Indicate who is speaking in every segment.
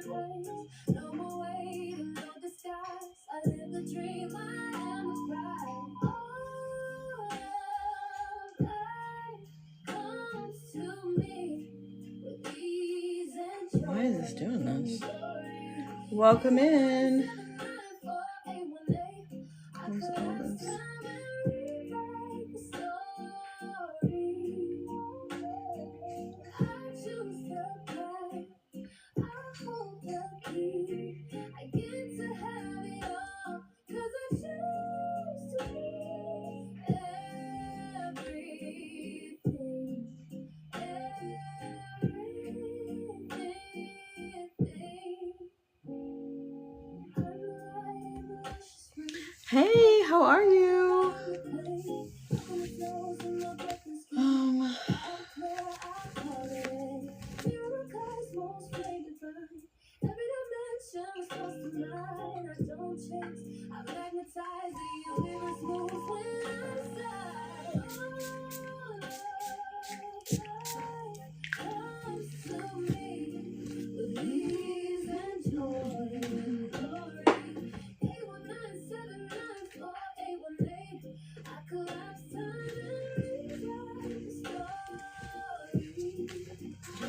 Speaker 1: Why is this doing this? Welcome in. Where's all this? Hey, how are you?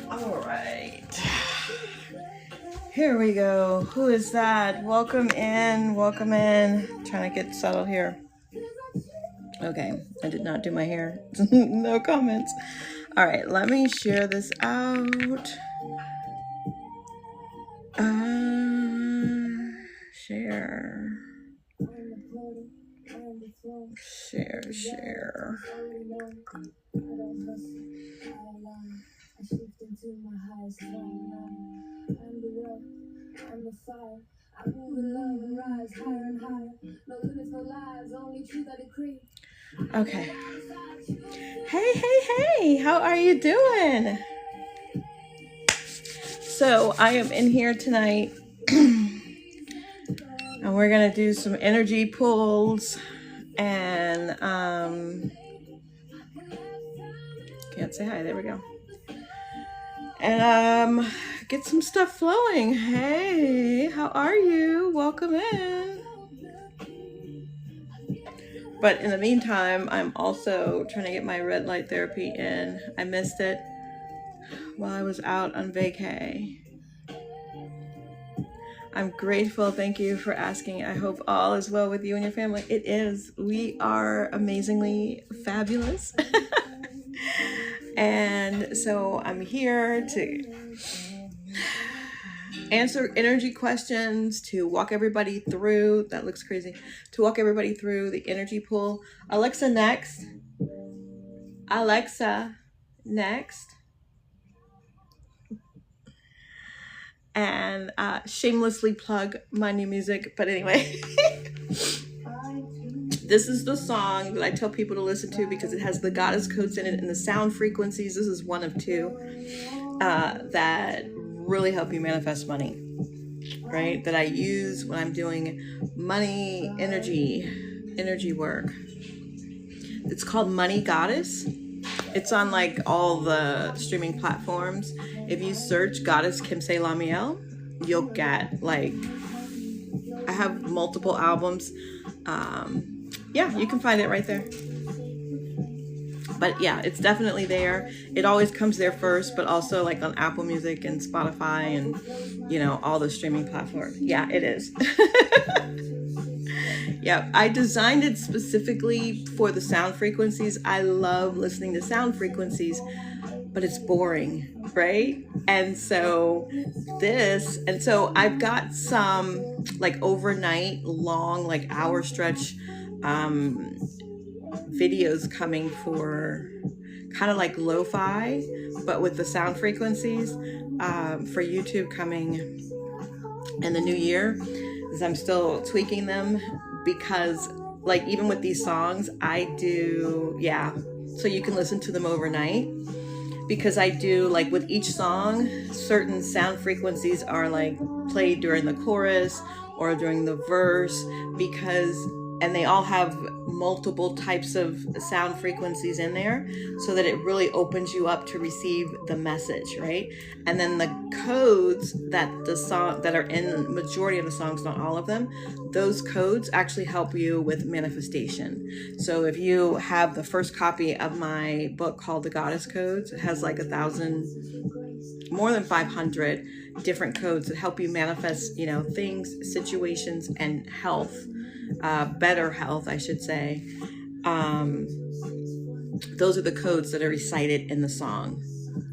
Speaker 1: All right. Here we go. Who is that? Welcome in. Welcome in. Trying to get settled here. Okay. I did not do my hair. No comments. All right. Let me share this out. Share. Okay. Hey, how are you doing? So I am in here tonight and we're gonna do some energy pulls and can't say hi, there we go. And get some stuff flowing. Hey, how are you? Welcome in. But in the meantime, I'm also trying to get my red light therapy in. I missed it while I was out on vacay. I'm grateful. Thank you for asking. I hope all is well with you and your family. It is. We are amazingly fabulous. And so I'm here to answer energy questions, to walk everybody through, that looks crazy, to walk everybody through the energy pool. Alexa, next. Alexa, next. And shamelessly plug my new music. But anyway, this is the song that I tell people to listen to because it has the goddess codes in it and the sound frequencies. This is one of two that really help you manifest money, right? That I use when I'm doing money energy work. It's called Money Goddess. It's on like all the streaming platforms. If you search Goddess Kimse LaMeel, you'll get like, I have multiple albums. Yeah, you can find it right there. But yeah, it's definitely there. It always comes there first, but also like on Apple Music and Spotify and, you know, all the streaming platforms. Yeah, it is. Yeah, I designed it specifically for the sound frequencies. I love listening to sound frequencies, but it's boring, right? And so I've got some like overnight long, like hour stretch videos coming for kind of like lo-fi, but with the sound frequencies for YouTube coming in the new year, as I'm still tweaking them, because like even with these songs I do, yeah, so you can listen to them overnight, because I do like with each song certain sound frequencies are like played during the chorus or during the verse, because and they all have multiple types of sound frequencies in there, so that it really opens you up to receive the message, right? And then the codes that are in majority of the songs, not all of them, those codes actually help you with manifestation. So if you have the first copy of my book called The Goddess Codes, it has like 1,000, more than 500 different codes that help you manifest, things, situations, and health. Better health, I should say. Those are the codes that are recited in the song.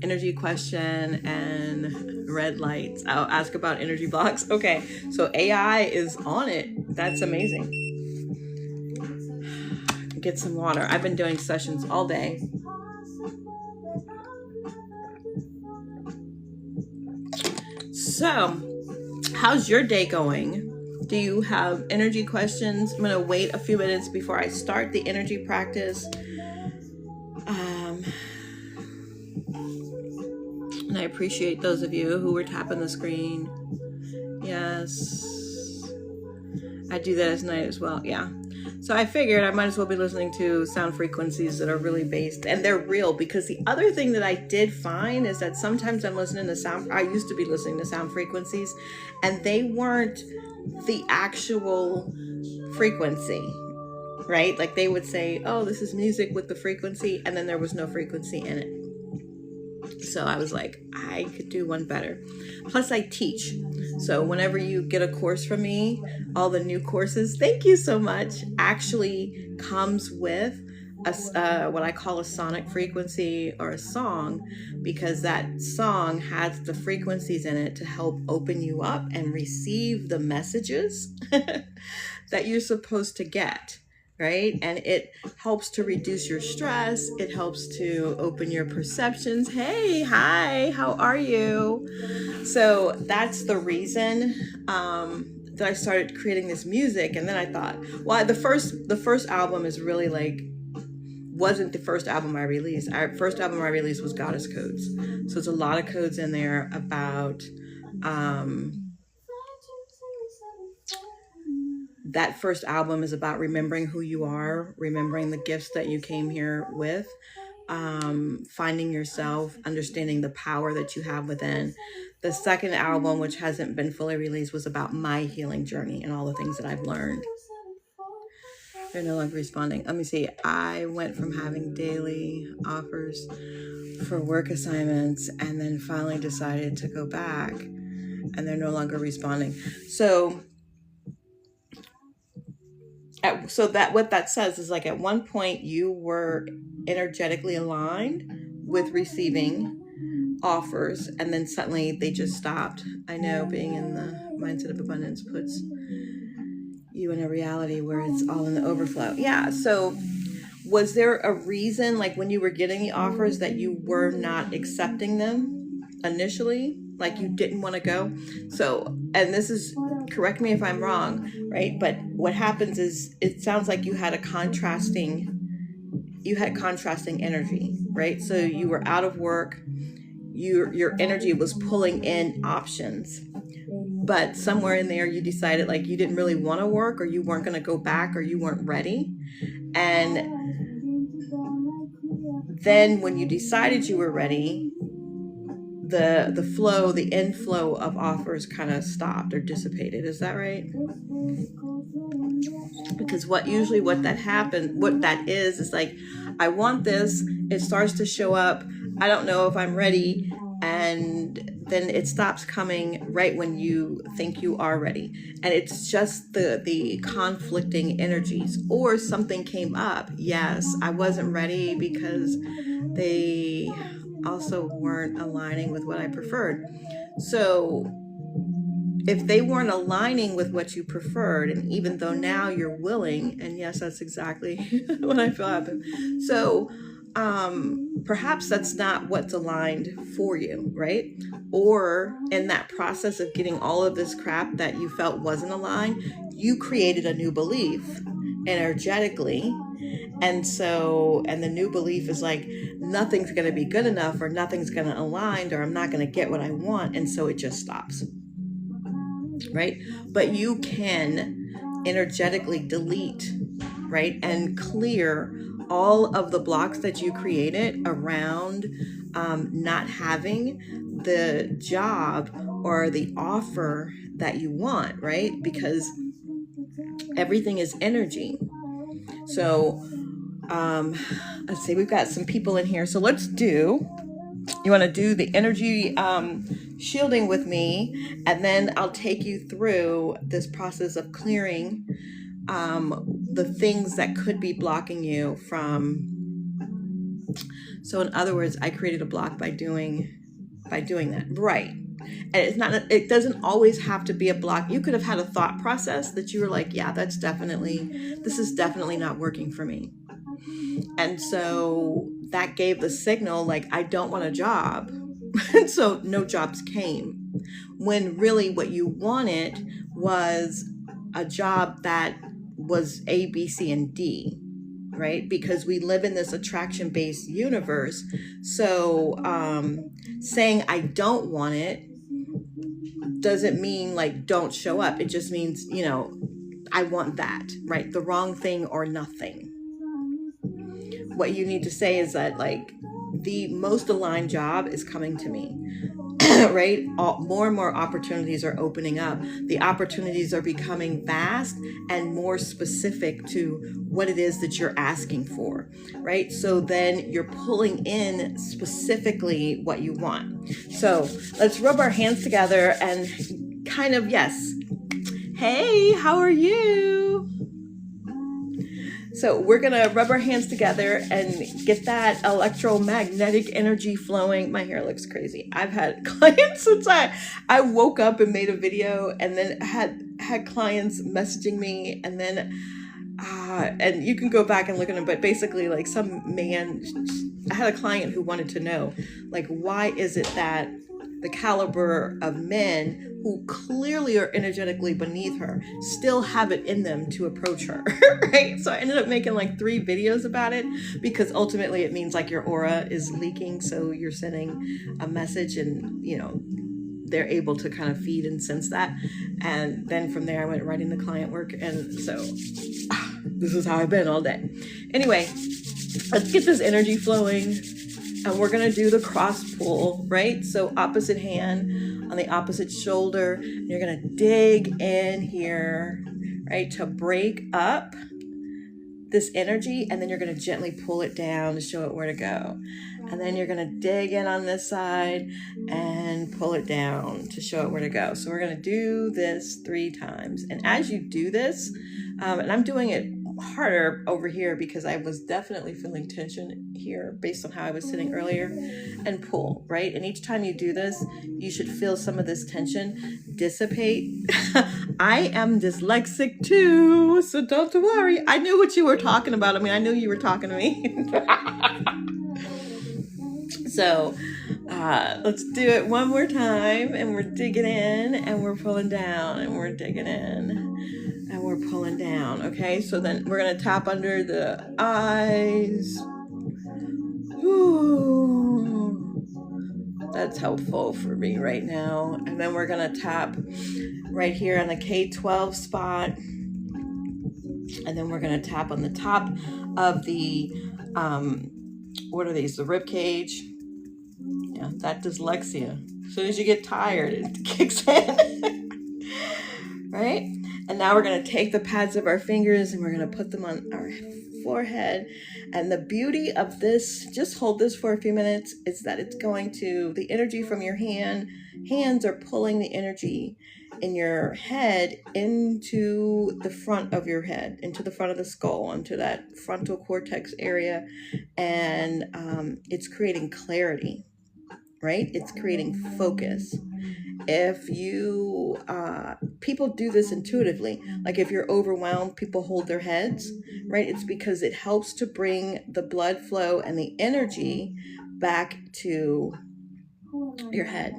Speaker 1: Energy question and red lights. I'll ask about energy blocks. Okay, so AI is on it. That's amazing. Get some water. I've been doing sessions all day. So, how's your day going? Do you have energy questions? I'm going to wait a few minutes before I start the energy practice. And I appreciate those of you who were tapping the screen. Yes. I do that at night as well. Yeah. So I figured I might as well be listening to sound frequencies that are really based, and they're real, because the other thing that I did find is that sometimes I used to be listening to sound frequencies, and they weren't the actual frequency, right? Like they would say, oh, this is music with the frequency, and then there was no frequency in it. So I was like, I could do one better. Plus I teach. So whenever you get a course from me, all the new courses, thank you so much, actually comes with what I call a sonic frequency or a song, because that song has the frequencies in it to help open you up and receive the messages that you're supposed to get. Right? And it helps to reduce your stress. It helps to open your perceptions. Hey, hi, how are you? So that's the reason that I started creating this music. And then I thought, well, the first album is really wasn't the first album I released. Our first album I released was Goddess Codes. So there's a lot of codes in there about that first album is about remembering who you are, remembering the gifts that you came here with, finding yourself, understanding the power that you have within. The second album, which hasn't been fully released, was about my healing journey and all the things that I've learned. They're no longer responding. Let me see. I went from having daily offers for work assignments and then finally decided to go back, and they're no longer responding. So that what that says is, like, at one point you were energetically aligned with receiving offers, and then suddenly they just stopped. I know being in the mindset of abundance puts you in a reality where it's all in the overflow. Yeah. So was there a reason, like when you were getting the offers, that you were not accepting them initially? Like you didn't want to go? So, and this is, correct me if I'm wrong, right? But what happens is, it sounds like you had contrasting energy, right? So you were out of work, your energy was pulling in options, but somewhere in there you decided like you didn't really want to work, or you weren't going to go back, or you weren't ready. And then when you decided you were ready, the inflow of offers kind of stopped or dissipated. Is that right? Because what that is like, I want this, it starts to show up, I don't know if I'm ready, and then it stops coming right when you think you are ready. And it's just the conflicting energies, or something came up. Yes, I wasn't ready because they also weren't aligning with what I preferred. So if they weren't aligning with what you preferred, and even though now you're willing, and yes, that's exactly what I feel happened. So perhaps that's not what's aligned for you, right? Or in that process of getting all of this crap that you felt wasn't aligned, you created a new belief energetically. And the new belief is like, nothing's going to be good enough, or nothing's going to align, or I'm not going to get what I want. And so it just stops. Right? But you can energetically delete, right, and clear all of the blocks that you created around not having the job or the offer that you want, right? Because everything is energy. So let's see, we've got some people in here. So you want to do the energy shielding with me, and then I'll take you through this process of clearing the things that could be blocking you from. So in other words, I created a block by doing that, right? And it doesn't always have to be a block. You could have had a thought process that you were like, yeah, this is definitely not working for me. And so that gave the signal, like, I don't want a job. So no jobs came. When really what you wanted was a job that was A, B, C, and D, right? Because we live in this attraction-based universe. So saying I don't want it doesn't mean like don't show up. It just means, I want that, right? The wrong thing or nothing. What you need to say is that, like, the most aligned job is coming to me. Right? More and more opportunities are opening up. The opportunities are becoming vast and more specific to what it is that you're asking for, right? So then you're pulling in specifically what you want. So let's rub our hands together and kind of, yes. Hey, how are you? So we're going to rub our hands together and get that electromagnetic energy flowing. My hair looks crazy. I've had clients since I woke up and made a video, and then had clients messaging me, and then and you can go back and look at them, but basically, like, some man, I had a client who wanted to know, like, why is it that the caliber of men who clearly are energetically beneath her still have it in them to approach her, right? So I ended up making like 3 videos about it, because ultimately it means like your aura is leaking. So you're sending a message, and they're able to kind of feed and sense that. And then from there I went right into client work. And so this is how I've been all day. Anyway, let's get this energy flowing. And we're going to do the cross pull, right? So opposite hand on the opposite shoulder. And you're going to dig in here, right, to break up this energy. And then you're going to gently pull it down to show it where to go. And then you're going to dig in on this side and pull it down to show it where to go. So we're going to do this 3 times. And as you do this, and I'm doing it harder over here because I was definitely feeling tension here based on how I was sitting earlier, and pull, right? And each time you do this, you should feel some of this tension dissipate. I am dyslexic too, so don't worry. I knew what you were talking about. I mean, I knew you were talking to me. So let's do it one more time, and we're digging in and we're pulling down, and we're digging in and we're pulling down. Okay, so then we're going to tap under the eyes. Ooh, that's helpful for me right now. And then we're going to tap right here on the K12 spot. And then we're going to tap on the top of the, what are these? The rib cage. Yeah, that dyslexia. As soon as you get tired, it kicks in. Right? And now we're going to take the pads of our fingers and we're going to put them on our forehead. And the beauty of this, just hold this for a few minutes, is that it's going to, the energy from your hands are pulling the energy in your head into the front of your head, into the front of the skull, into that frontal cortex area. And it's creating clarity, right? It's creating focus. If you, people do this intuitively. Like if you're overwhelmed, people hold their heads, right? It's because it helps to bring the blood flow and the energy back to your head,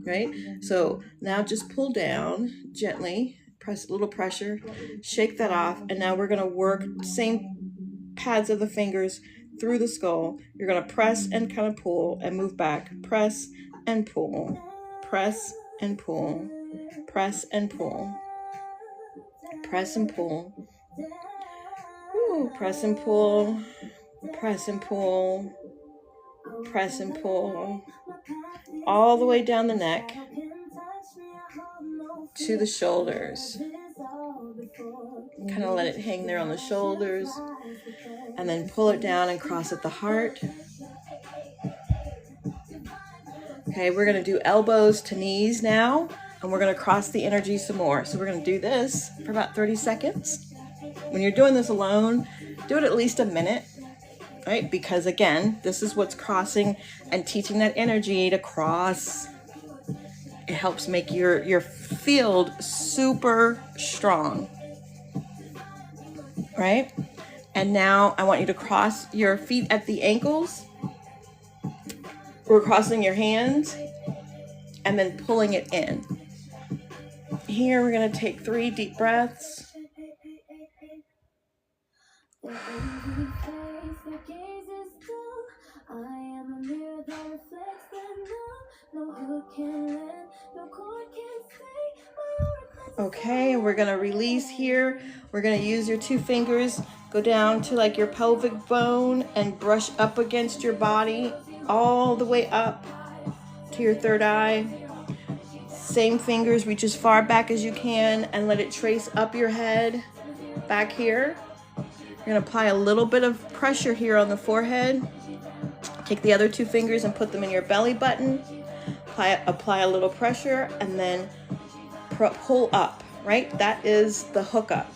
Speaker 1: right? So now just pull down gently, press a little pressure, shake that off. And now we're going to work same pads of the fingers through the skull. You're going to press and kind of pull and move back, press and pull. Press and pull, press and pull, Press and pull. Ooh, press and pull. Press and pull. Press and pull. All the way down the neck to the shoulders. Kind of let it hang there on the shoulders. And then pull it down and cross at the heart. Okay, we're going to do elbows to knees now. And we're going to cross the energy some more. So we're going to do this for about 30 seconds. When you're doing this alone, do it at least a minute. Right? Because again, this is what's crossing and teaching that energy to cross. It helps make your field super strong. Right? And now I want you to cross your feet at the ankles. We're crossing your hands and then pulling it in. Here we're going to take 3 deep breaths. Okay, we're going to release here. We're going to use your 2 fingers, go down to like your pelvic bone and brush up against your body all the way up to your third eye. Same fingers, reach as far back as you can and let it trace up your head back here. You're going to apply a little bit of pressure here on the forehead. Take the other 2 fingers and put them in your belly button. Apply a little pressure and then pull up, right? That is the hookup.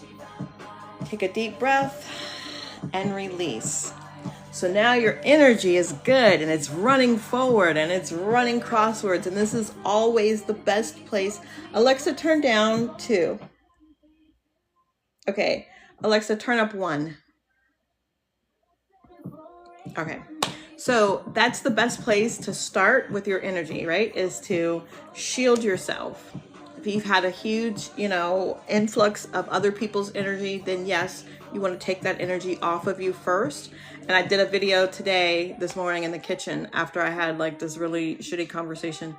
Speaker 1: Take a deep breath and release. So now your energy is good and it's running forward and it's running crosswards, and this is always the best place. Alexa, turn down 2. Okay, Alexa, turn up 1. Okay, so that's the best place to start with your energy, right? Is to shield yourself. If you've had a huge, influx of other people's energy, then yes, you want to take that energy off of you first. And I did a video this morning in the kitchen after I had like this really shitty conversation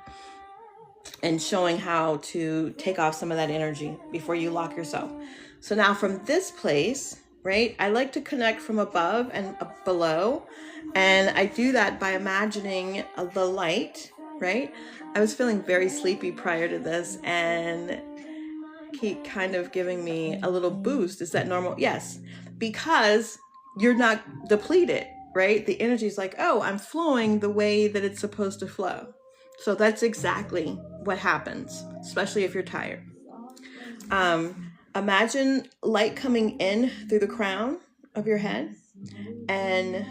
Speaker 1: and showing how to take off some of that energy before you lock yourself. So now from this place, right, I like to connect from above and below. And I do that by imagining the light, right? I was feeling very sleepy prior to this and keep kind of giving me a little boost. Is that normal? Yes, because you're not depleted, right? The energy is like, oh, I'm flowing the way that it's supposed to flow. So that's exactly what happens, especially if you're tired. Imagine light coming in through the crown of your head and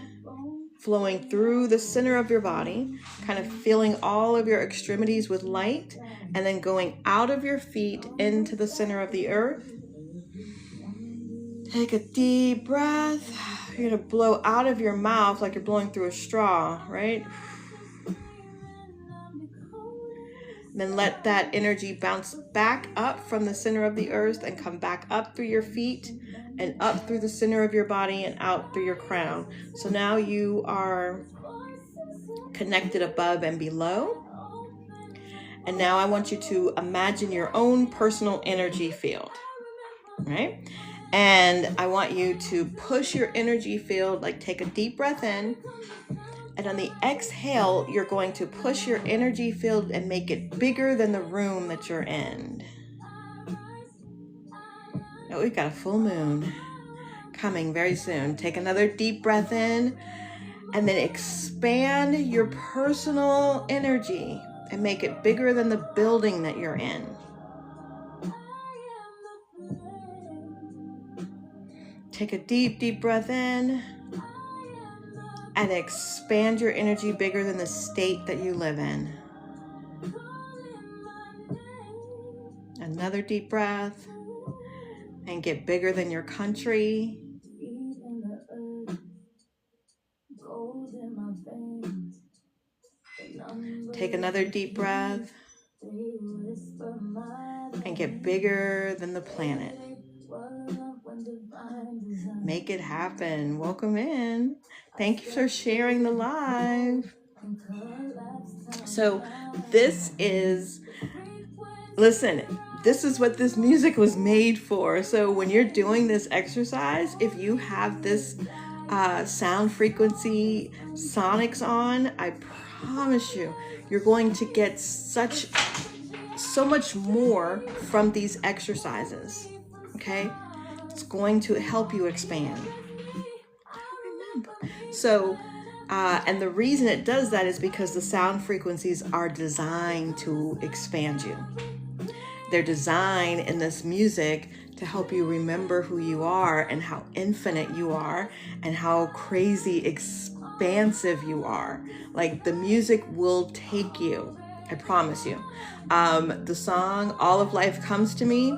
Speaker 1: flowing through the center of your body, kind of filling all of your extremities with light, and then going out of your feet into the center of the earth. Take a deep breath. You're going to blow out of your mouth like you're blowing through a straw, right? Then let that energy bounce back up from the center of the earth and come back up through your feet and up through the center of your body and out through your crown. So now you are connected above and below. And now I want you to imagine your own personal energy field, right? And I want you to push your energy field, like take a deep breath in. And on the exhale, you're going to push your energy field and make it bigger than the room that you're in. Oh, we've got a full moon coming very soon. Take another deep breath in and then expand your personal energy and make it bigger than the building that you're in. Take a deep, deep breath in and expand your energy bigger than the state that you live in. Another deep breath and get bigger than your country. Take another deep breath and get bigger than the planet. Make it happen. Welcome in. Thank you for sharing the live. So listen, this is what this music was made for. So when you're doing this exercise, if you have this sound frequency sonics on, I promise you, you're going to get so much more from these exercises. Okay, it's going to help you expand. So and the reason it does that is because the sound frequencies are designed to expand you. They're designed in this music to help you remember who you are and how infinite you are and how crazy expansive you are. Like, the music will take you, I promise you. The song, All of Life Comes to Me,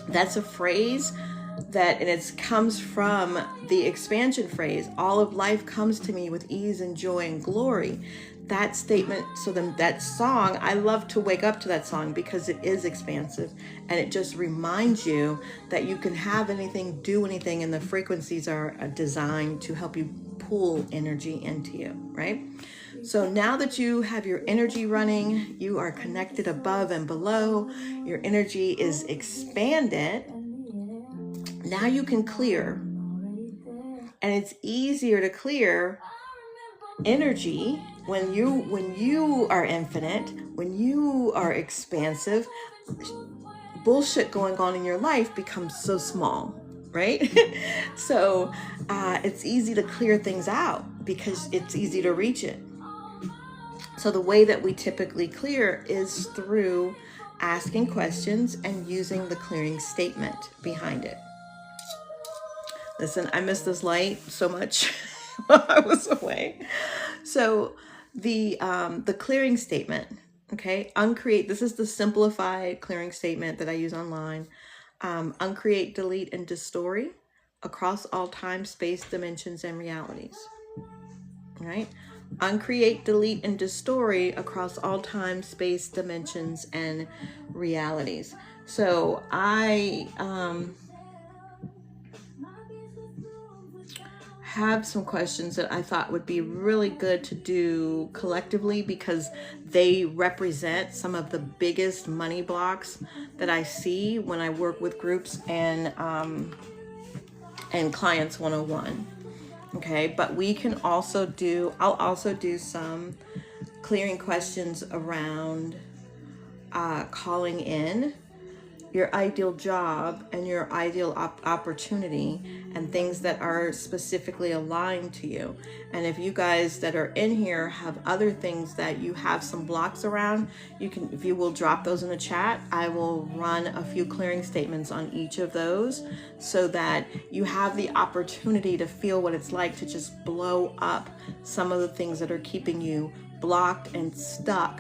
Speaker 1: that's a phrase that, and it comes from the expansion phrase, all of life comes to me with ease and joy and glory. That statement, so then that song, I love to wake up to that song because it is expansive and it just reminds you that you can have anything, do anything, and the frequencies are designed to help you pull energy into you, right? So now that you have your energy running, you are connected above and below, your energy is expanded. Now you can clear, and it's easier to clear energy when you are infinite, when you are expansive. Bullshit going on in your life becomes so small, right? So it's easy to clear things out because it's easy to reach it. So the way that we typically clear is through asking questions and using the clearing statement behind it. Listen, I miss this light so much while I was away. So the clearing statement, okay, uncreate, this is the simplified clearing statement that I use online. Uncreate, delete, and distort across all time, space, dimensions, and realities. All right? Uncreate, delete, and distort across all time, space, dimensions, and realities. So I have some questions that I thought would be really good to do collectively because they represent some of the biggest money blocks that I see when I work with groups and clients 101. Okay, but we can also I'll also do some clearing questions around calling in your ideal job and your ideal opportunity and things that are specifically aligned to you. And if you guys that are in here have other things that you have some blocks around, you can, if you will drop those in the chat, I will run a few clearing statements on each of those so that you have the opportunity to feel what it's like to just blow up some of the things that are keeping you blocked and stuck.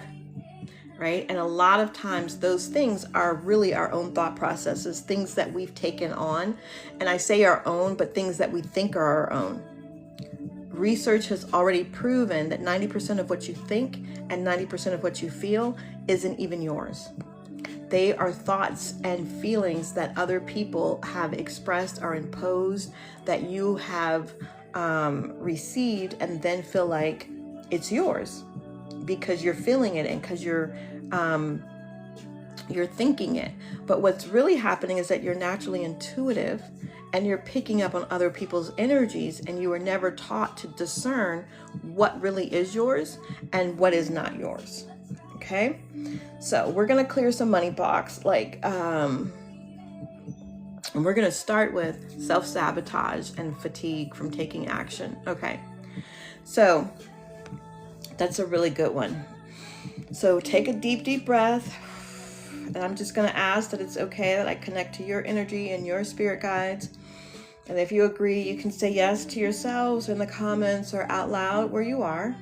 Speaker 1: Right? And a lot of times those things are really our own thought processes, things that we've taken on. And I say our own, but things that we think are our own. Research has already proven that 90% of what you think and 90% of what you feel isn't even yours. They are thoughts and feelings that other people have expressed or imposed that you have received and then feel like it's yours. Because you're feeling it and because you're thinking it. But what's really happening is that you're naturally intuitive and you're picking up on other people's energies, and you were never taught to discern what really is yours and what is not yours. Okay? So we're going to clear some money blocks, and we're going to start with self-sabotage and fatigue from taking action. Okay. So that's a really good one. So take a deep, deep breath. And I'm just going to ask that it's okay that I connect to your energy and your spirit guides. And if you agree, you can say yes to yourselves in the comments or out loud where you are.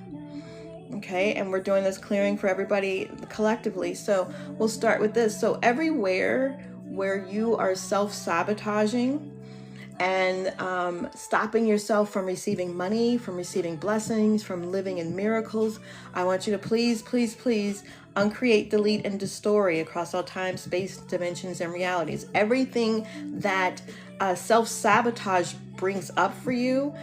Speaker 1: Okay, and we're doing this clearing for everybody collectively. So we'll start with this. So everywhere where you are self-sabotaging and stopping yourself from receiving money, from receiving blessings, from living in miracles, I want you to please, please, please uncreate, delete, and distort across all time, space, dimensions, and realities. Everything that self-sabotage brings up for you,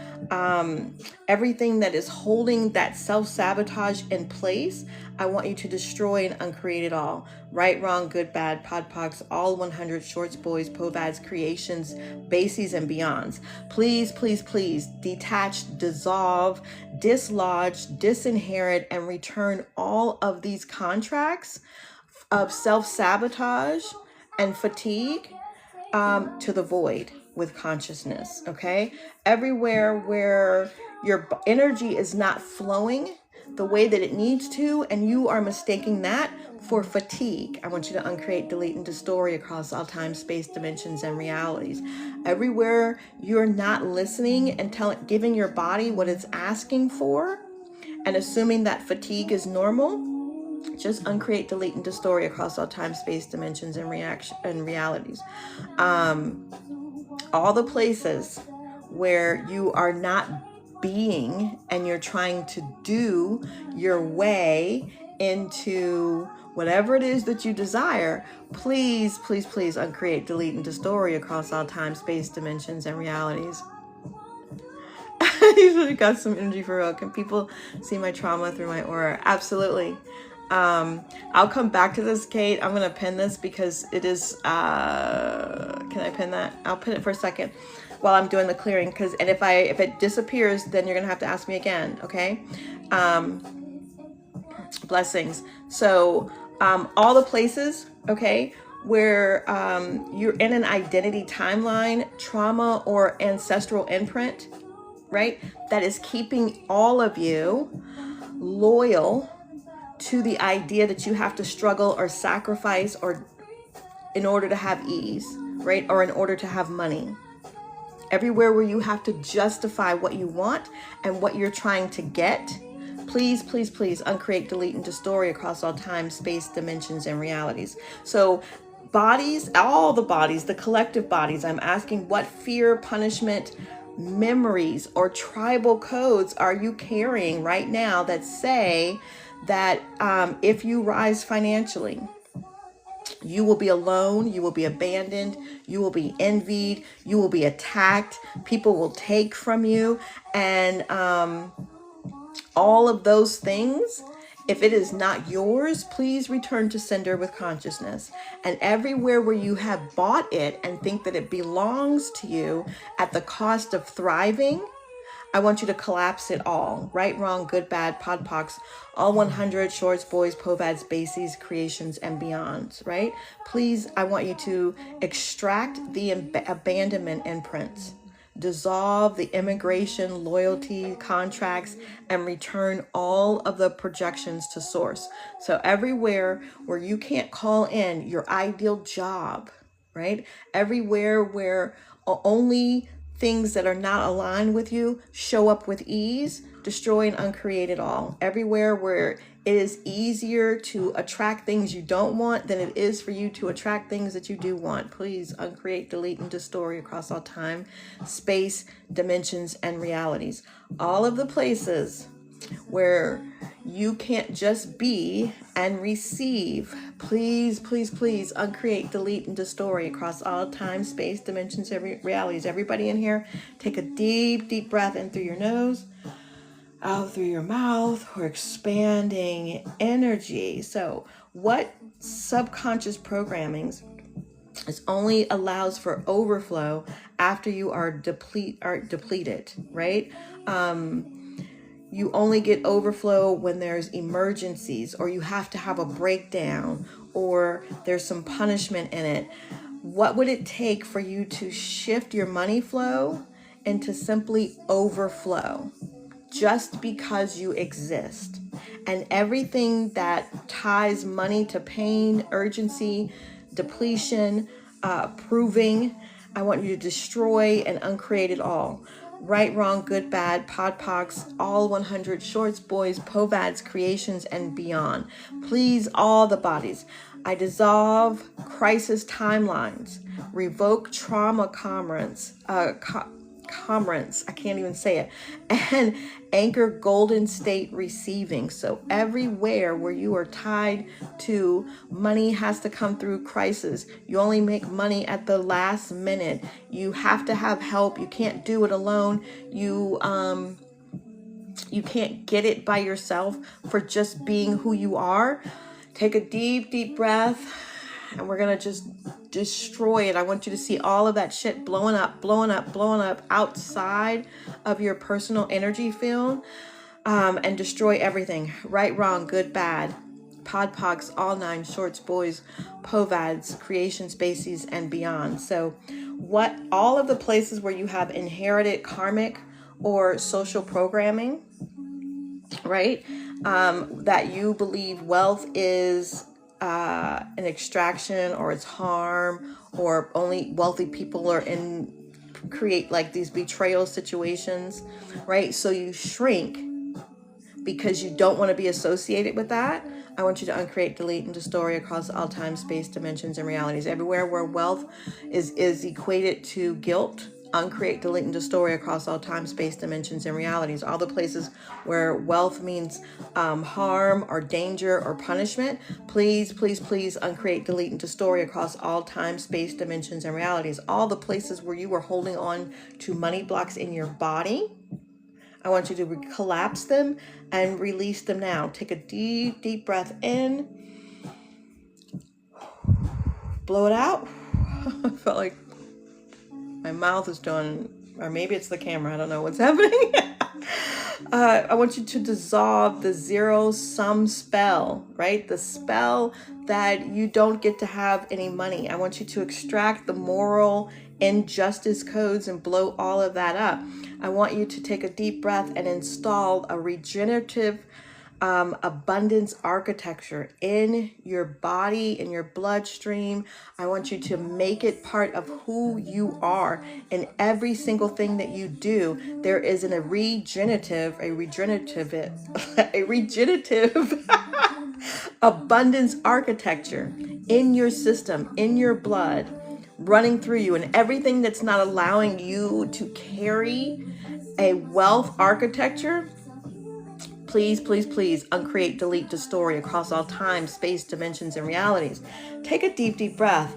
Speaker 1: everything that is holding that self-sabotage in place, I want you to destroy and uncreate it all. Right, wrong, good, bad, podpocs, all 100 shorts, boys, povads, creations, bases, and beyonds. Please, please, please detach, dissolve, dislodge, disinherit, and return all of these contracts of self-sabotage and fatigue to the void with consciousness. Okay, everywhere where your energy is not flowing the way that it needs to, and you are mistaking that for fatigue, I want you to uncreate, delete, and destroy across all time, space, dimensions, and realities. Everywhere you're not listening and giving your body what it's asking for, and assuming that fatigue is normal, just uncreate, delete, and destroy across all time, space, dimensions, and realities. All the places where you are not being and you're trying to do your way into whatever it is that you desire, please, please, please uncreate, delete, and destroy across all time, space, dimensions, and realities. You really got some energy for real. Can people see my trauma through my aura? Absolutely. I'll come back to this, Kate. I'm going to pin this because it is, can I pin that? I'll pin it for a second while I'm doing the clearing. And if it disappears, then you're going to have to ask me again. Okay. Blessings. So, all the places, okay, where, you're in an identity timeline, trauma, or ancestral imprint, right? That is keeping all of you loyal to the idea that you have to struggle or sacrifice or in order to have ease, right? Or in order to have money. Everywhere where you have to justify what you want and what you're trying to get, please, please, please uncreate, delete, and destroy across all time, space, dimensions, and realities. So bodies, all the bodies, the collective bodies, I'm asking what fear, punishment, memories, or tribal codes are you carrying right now that say that if you rise financially, you will be alone, you will be abandoned, you will be envied, you will be attacked, people will take from you, and all of those things, if it is not yours, please return to sender with consciousness. And everywhere where you have bought it and think that it belongs to you at the cost of thriving, I want you to collapse it all. Right, wrong, good, bad, podpocs, all 100 shorts, boys, povads, bases, creations, and beyonds, right? Please, I want you to extract the abandonment imprints, dissolve the immigration, loyalty, contracts, and return all of the projections to source. So everywhere where you can't call in your ideal job, right? Everywhere where only things that are not aligned with you show up with ease, destroy and uncreate it all. Everywhere where it is easier to attract things you don't want than it is for you to attract things that you do want. Please uncreate, delete, and destroy across all time, space, dimensions, and realities. All of the places where you can't just be and receive, please, please, please uncreate, delete, and destroy across all time, space, dimensions, realities. Everybody in here, take a deep, deep breath in through your nose, out through your mouth. We're expanding energy. So what subconscious programmings is only allows for overflow after you are depleted, right? You only get overflow when there's emergencies, or you have to have a breakdown, or there's some punishment in it. What would it take for you to shift your money flow into simply overflow just because you exist? And everything that ties money to pain, urgency, depletion, proving, I want you to destroy and uncreate it all. Right, wrong, good, bad, podpocs, all 100 shorts, boys, povads, creations, and beyond. Please, all the bodies. I dissolve crisis timelines, revoke trauma commerce, I can't even say it, and anchor golden state receiving. So everywhere where you are tied to money has to come through crisis. You only make money at the last minute. You have to have help. You can't do it alone. You can't get it by yourself for just being who you are. Take a deep, deep breath, and we're going to just destroy it. I want you to see all of that shit blowing up, blowing up, blowing up outside of your personal energy field, and destroy everything. Right, wrong, good, bad, pod, pocs, all nine, shorts, boys, povads, creation, spacies, and beyond. So what all of the places where you have inherited karmic or social programming, right? That you believe wealth is an extraction, or it's harm, or only wealthy people are create like these betrayal situations, right? So you shrink because you don't want to be associated with that. I want you to uncreate, delete, and destroy across all time, space, dimensions, and realities. Everywhere where wealth is equated to guilt, uncreate, delete, and destroy across all time, space, dimensions, and realities. All the places where wealth means harm or danger or punishment, please, please, please uncreate, delete, and destroy across all time, space, dimensions, and realities. All the places where you are holding on to money blocks in your body, I want you to collapse them and release them now. Take a deep, deep breath in. Blow it out. I felt like my mouth is doing, or maybe it's the camera. I don't know what's happening. I want you to dissolve the zero-sum spell, right? The spell that you don't get to have any money. I want you to extract the moral injustice codes and blow all of that up. I want you to take a deep breath and install a regenerative abundance architecture in your body, in your bloodstream. I want you to make it part of who you are. In every single thing that you do, there is a regenerative abundance architecture in your system, in your blood, running through you, and everything that's not allowing you to carry a wealth architecture, please, please, please uncreate, delete, destroy across all time, space, dimensions, and realities. Take a deep, deep breath.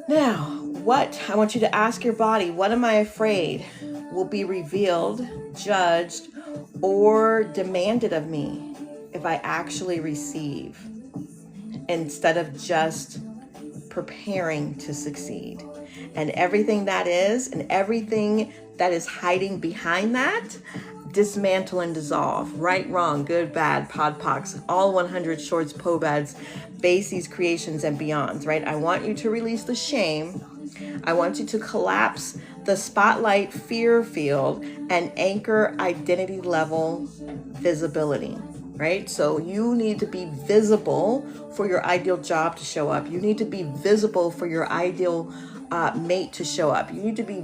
Speaker 1: Now, I want you to ask your body, what am I afraid will be revealed, judged, or demanded of me if I actually receive, instead of just preparing to succeed? And everything that is, and everything that is hiding behind that, dismantle and dissolve. Right, wrong, good, bad, pod, pocs, all 100 shorts, povads, bases, creations, and beyonds, right? I want you to release the shame. I want you to collapse the spotlight fear field and anchor identity level visibility, right? So you need to be visible for your ideal job to show up. You need to be visible for your ideal mate to show up. You need to be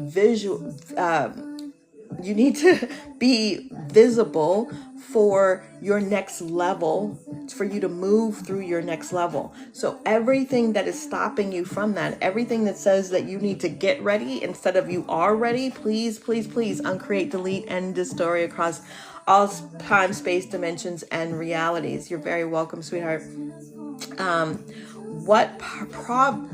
Speaker 1: you need to be visible for your next level, for you to move through your next level. So everything that is stopping you from that, everything that says that you need to get ready instead of you are ready, please, please, please uncreate, delete, and destroy across all time, space, dimensions, and realities. You're very welcome, sweetheart. What poverty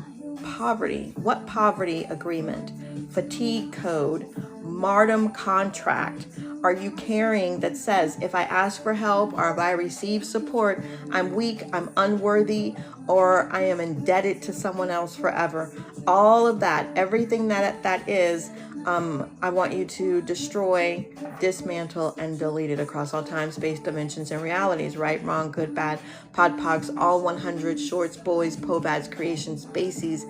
Speaker 1: agreement, fatigue code, martyrdom contract are you carrying that says if I ask for help or if I receive support, I'm weak, I'm unworthy, or I am indebted to someone else forever? All of that, everything that is, I want you to destroy, dismantle, and delete it across all time, space, dimensions, and realities. Right, wrong, good, bad, pod, pocs, all 100 shorts, boys, povads, creations, spacies,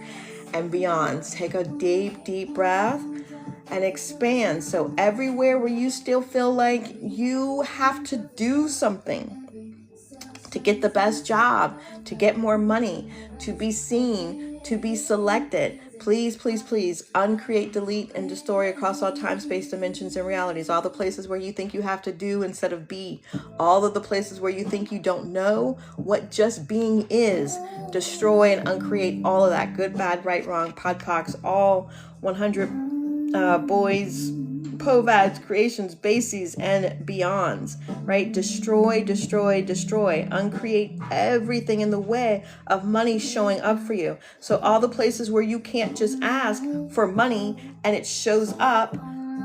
Speaker 1: and beyond. Take a deep, deep breath and expand. So everywhere where you still feel like you have to do something to get the best job, to get more money, to be seen, to be selected, please, please, please uncreate, delete, and destroy across all time, space, dimensions, and realities. All the places where you think you have to do instead of be. All of the places where you think you don't know what just being is. Destroy and uncreate all of that. Good, bad, right, wrong, pod, pocs, all 100 boys, Povads, creations, bases, and beyonds, right? Destroy, destroy, destroy. Uncreate everything in the way of money showing up for you. So all the places where you can't just ask for money and it shows up,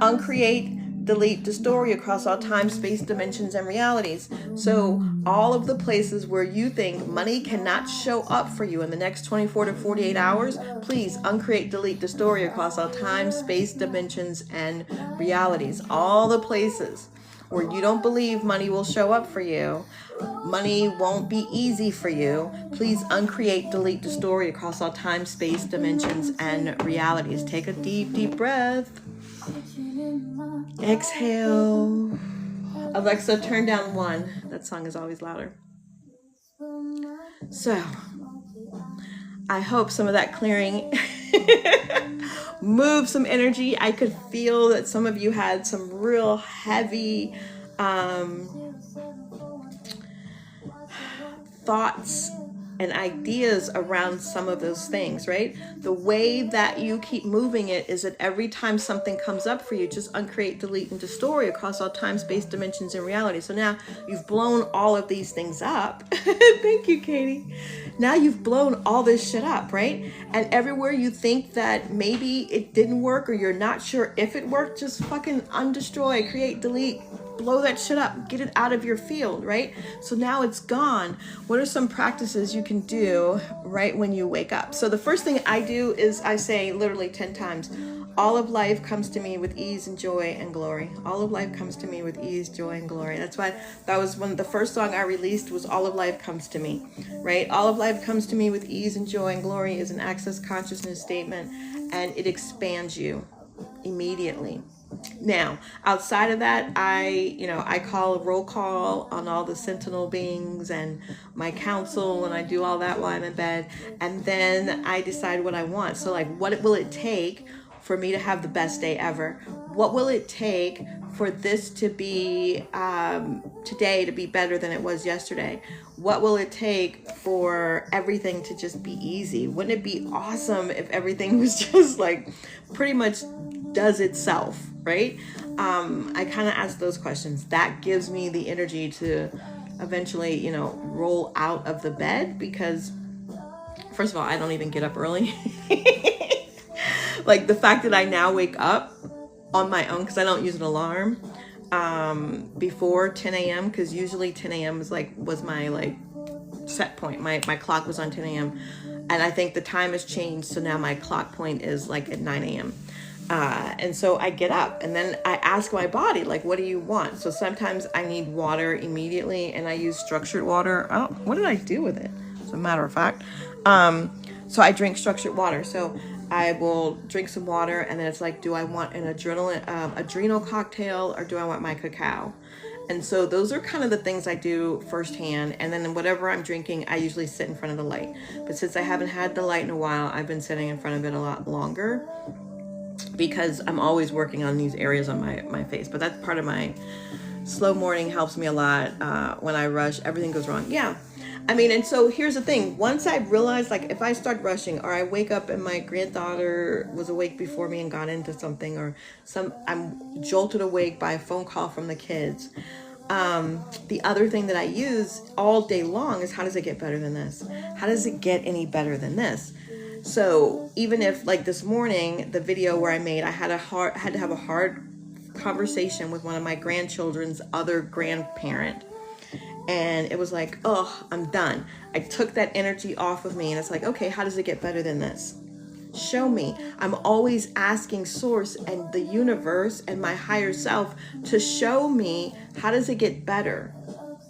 Speaker 1: uncreate, delete, distort across all time, space, dimensions, and realities. So all of the places where you think money cannot show up for you in the next 24 to 48 hours, please uncreate, delete, distort across all time, space, dimensions, and realities. All the places where you don't believe money will show up for you, money won't be easy for you, please uncreate, delete, distort across all time, space, dimensions, and realities. Take a deep, deep breath. Exhale. Alexa, turn down 1. That song is always louder. So, I hope some of that clearing moved some energy. I could feel that some of you had some real heavy thoughts and ideas around some of those things, right? The way that you keep moving it is that every time something comes up for you, just uncreate, delete, and distort across all time, space, dimensions, and reality. So now you've blown all of these things up. Thank you, Katie. Now you've blown all this shit up, right? And everywhere you think that maybe it didn't work or you're not sure if it worked, just fucking undestroy, create, delete, blow that shit up, get it out of your field, right? So now it's gone. What are some practices you can do right when you wake up? So the first thing I do is I say literally 10 times, all of life comes to me with ease and joy and glory. All of life comes to me with ease, joy, and glory. That's why that was one of the first song I released was all of life comes to me, right? All of life comes to me with ease and joy and glory is an access consciousness statement, and it expands you immediately. Now, outside of that, I call a roll call on all the sentinel beings and my council, and I do all that while I'm in bed. And then I decide what I want. So like, what will it take for me to have the best day ever? What will it take for this to be, today to be better than it was yesterday? What will it take for everything to just be easy? Wouldn't it be awesome if everything was just like pretty much does itself, right? I kind of ask those questions. That gives me the energy to eventually, roll out of the bed, because first of all, I don't even get up early. Like the fact that I now wake up on my own because I don't use an alarm before 10 a.m. because usually 10 a.m. was my set point. My clock was on 10 a.m. and I think the time has changed, so now my clock point is like at 9 a.m. And so I get up and then I ask my body, like, what do you want? So sometimes I need water immediately, and I use structured water. What did I do with it? As a matter of fact. So I drink structured water. So I will drink some water, and then it's like, do I want an adrenal cocktail, or do I want my cacao? And so those are kind of the things I do firsthand. And then whatever I'm drinking, I usually sit in front of the light. But since I haven't had the light in a while, I've been sitting in front of it a lot longer, because I'm always working on these areas on my face. But that's part of my slow morning, helps me a lot. When I rush, everything goes wrong. Yeah. I mean, and so here's the thing. Once I realize, like, if I start rushing, or I wake up and my granddaughter was awake before me and got into something, or I'm jolted awake by a phone call from the kids. The other thing that I use all day long is, how does it get better than this? How does it get any better than this? So even if, like this morning, the video where I had to have a hard conversation with one of my grandchildren's other grandparent. And it was like, oh, I'm done. I took that energy off of me, and it's like, okay, how does it get better than this? Show me. I'm always asking Source and the universe and my higher self to show me, how does it get better,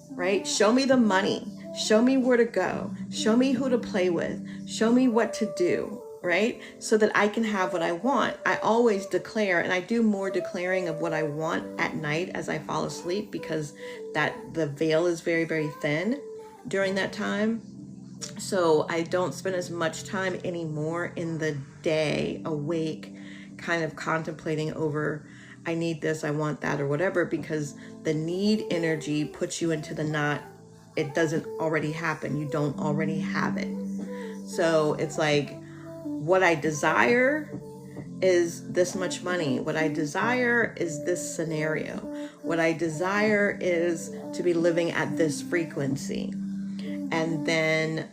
Speaker 1: right? Show me the money. Show me where to go. Show me who to play with. Show me what to do, right? So that I can have what I want. I always declare, and I do more declaring of what I want at night as I fall asleep, because the veil is very, very thin during that time. So I don't spend as much time anymore in the day awake, kind of contemplating over, I need this, I want that, or whatever, because the need energy puts you into the not, it doesn't already happen. You don't already have it. So it's like, what I desire is this much money. What I desire is this scenario. What I desire is to be living at this frequency. And then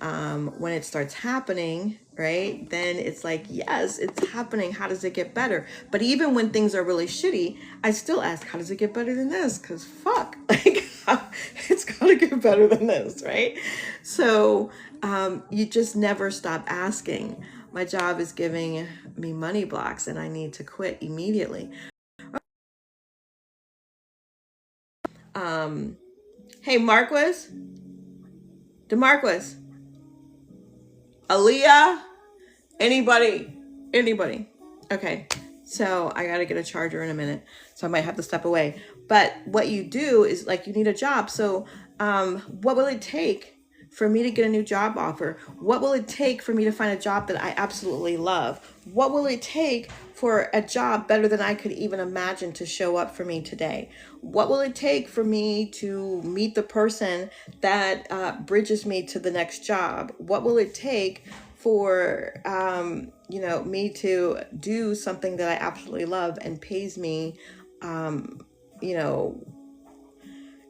Speaker 1: when it starts happening, right, then it's like, yes, it's happening. How does it get better? But even when things are really shitty, I still ask, how does it get better than this? Because fuck, like, it's got to get better than this, right? So you just never stop asking. My job is giving me money blocks and I need to quit immediately. Hey, Marquis, DeMarquis, Aaliyah, anybody. Okay, so I gotta get a charger in a minute, so I might have to step away. But what you do is, like, you need a job. So what will it take for me to get a new job offer? What will it take for me to find a job that I absolutely love? What will it take for a job better than I could even imagine to show up for me today? What will it take for me to meet the person that bridges me to the next job? What will it take for me to do something that I absolutely love and pays me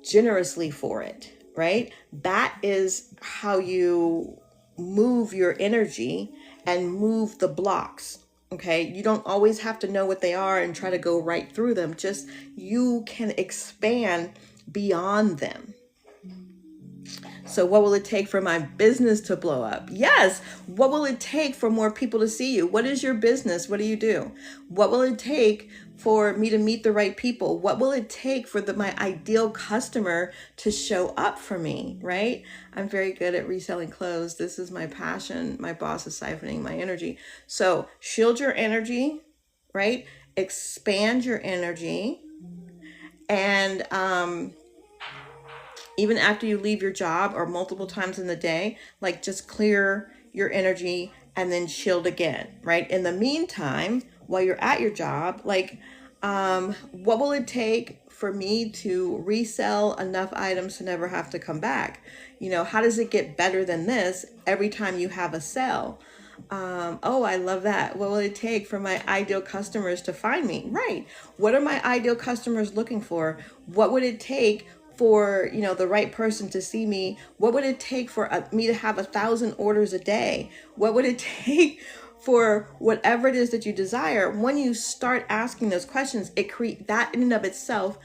Speaker 1: generously for it, right? That is how you move your energy and move the blocks. Okay, you don't always have to know what they are and try to go right through them. Just you can expand beyond them. So what will it take for my business to blow up? Yes. What will it take for more people to see you? What is your business? What do you do? What will it take for me to meet the right people? What will it take for my ideal customer to show up for me, right? I'm very good at reselling clothes. This is my passion. My boss is siphoning my energy. So shield your energy, right? Expand your energy. And even after you leave your job or multiple times in the day, like, just clear your energy and then shield again, right? In the meantime, while you're at your job, like, what will it take for me to resell enough items to never have to come back? How does it get better than this every time you have a sale? Oh, I love that. What will it take for my ideal customers to find me? Right. What are my ideal customers looking for? What would it take for the right person to see me? What would it take for me to have 1,000 orders a day? What would it take for whatever it is that you desire? When you start asking those questions, that in and of itself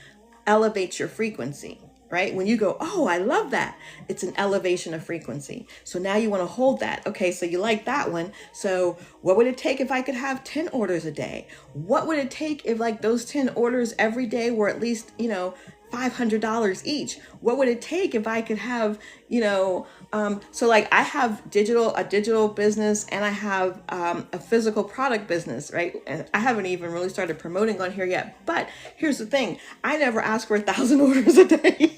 Speaker 1: elevates your frequency, right? When you go, oh, I love that, it's an elevation of frequency. So now you want to hold that. Okay, so you like that one. So what would it take if I could have 10 orders a day? What would it take if, like, those 10 orders every day were at least, $500 each? What would it take if I could have, so, like, I have a digital business, and I have a physical product business, right? And I haven't even really started promoting on here yet. But here's the thing: I never ask for 1,000 orders a day.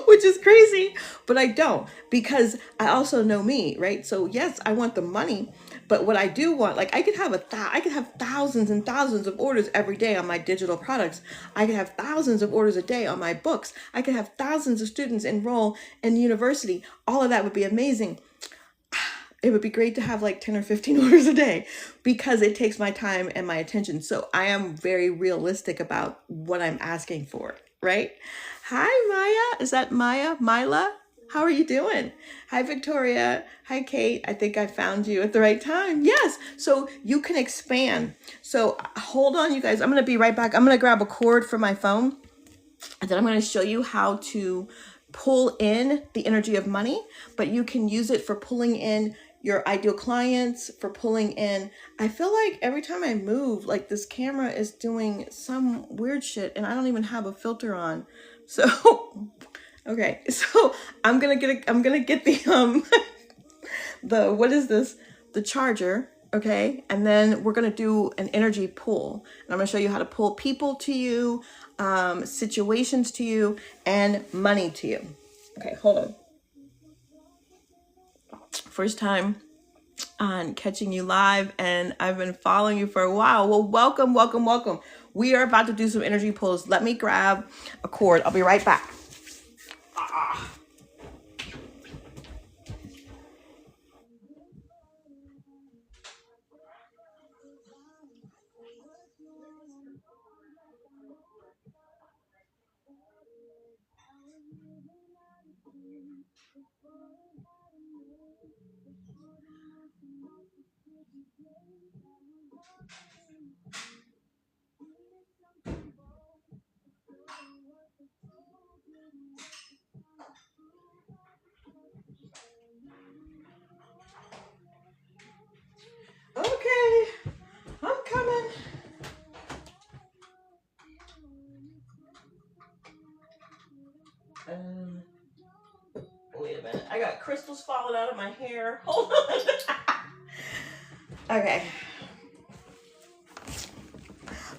Speaker 1: Which is crazy, but I don't, because I also know me, right? So yes, I want the money, but what I do want, like, I could have thousands and thousands of orders every day on my digital products. I could have thousands of orders a day on my books. I could have thousands of students enroll in university. All of that would be amazing. It would be great to have like 10 or 15 orders a day, because it takes my time and my attention. So I am very realistic about what I'm asking for, right? Hi, Maya. Is that Maya? Mila? How are you doing? Hi, Victoria. Hi, Kate. I think I found you at the right time. Yes. So you can expand. So hold on, you guys. I'm going to be right back. I'm going to grab a cord for my phone, and then I'm going to show you how to pull in the energy of money, but you can use it for pulling in your ideal clients, for pulling in. I feel like every time I move, like, this camera is doing some weird shit, and I don't even have a filter on. So, okay. So I'm going to get the, what is this? The charger. Okay. And then we're going to do an energy pull, and I'm going to show you how to pull people to you, situations to you, and money to you. Okay. Hold on. First time on catching you live, and I've been following you for a while. Well, welcome, welcome, welcome. We are about to do some energy pulls. Let me grab a cord. I'll be right back. Okay, I'm coming. Wait a minute. I got crystals falling out of my hair. Hold on. Okay.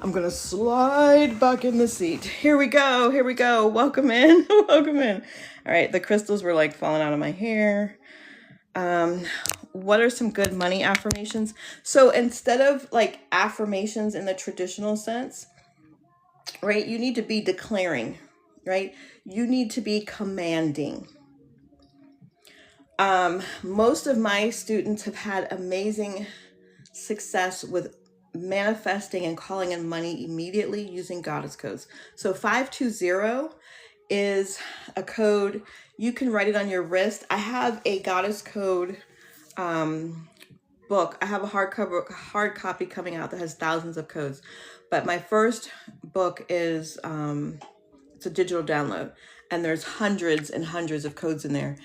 Speaker 1: I'm gonna slide back in the seat. Here we go. Here we go. Welcome in. Welcome in. All right. The crystals were like falling out of my hair. What are some good money affirmations? So instead of like affirmations in the traditional sense, right, you need to be declaring, right? You need to be commanding. Most of my students have had amazing success with manifesting and calling in money immediately using goddess codes. So 520 is a code. You can write it on your wrist. I have a goddess code book. I have a hard copy coming out that has thousands of codes. But my first book is it's a digital download, and there's hundreds and hundreds of codes in there.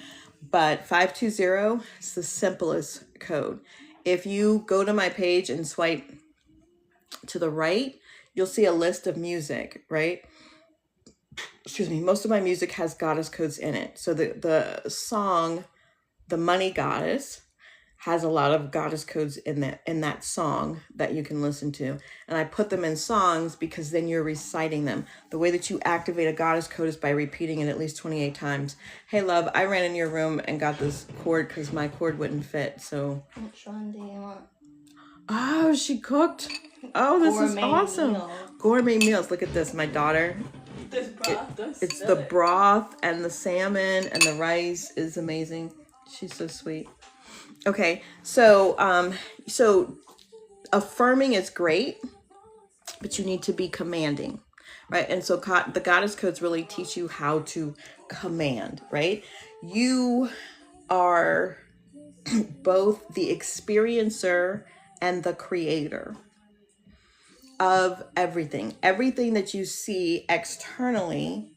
Speaker 1: But 520 is the simplest code. If you go to my page and swipe to the right, you'll see a list of music, right? Excuse me. Most of my music has goddess codes in it. So the song, The Money Goddess, has a lot of goddess codes in that song that you can listen to. And I put them in songs because then you're reciting them. The way that you activate a goddess code is by repeating it at least 28 times. Hey, love, I ran in your room and got this cord because my cord wouldn't fit. So. Which one do you want? Oh, she cooked. Oh, this is awesome. Meals. Gourmet meals. Look at this. My daughter. This broth. It's the broth and the salmon and the rice is amazing. She's so sweet. Okay, so affirming is great, but you need to be commanding, right? And so the goddess codes really teach you how to command, right? You are both the experiencer and the creator of everything. Everything that you see externally,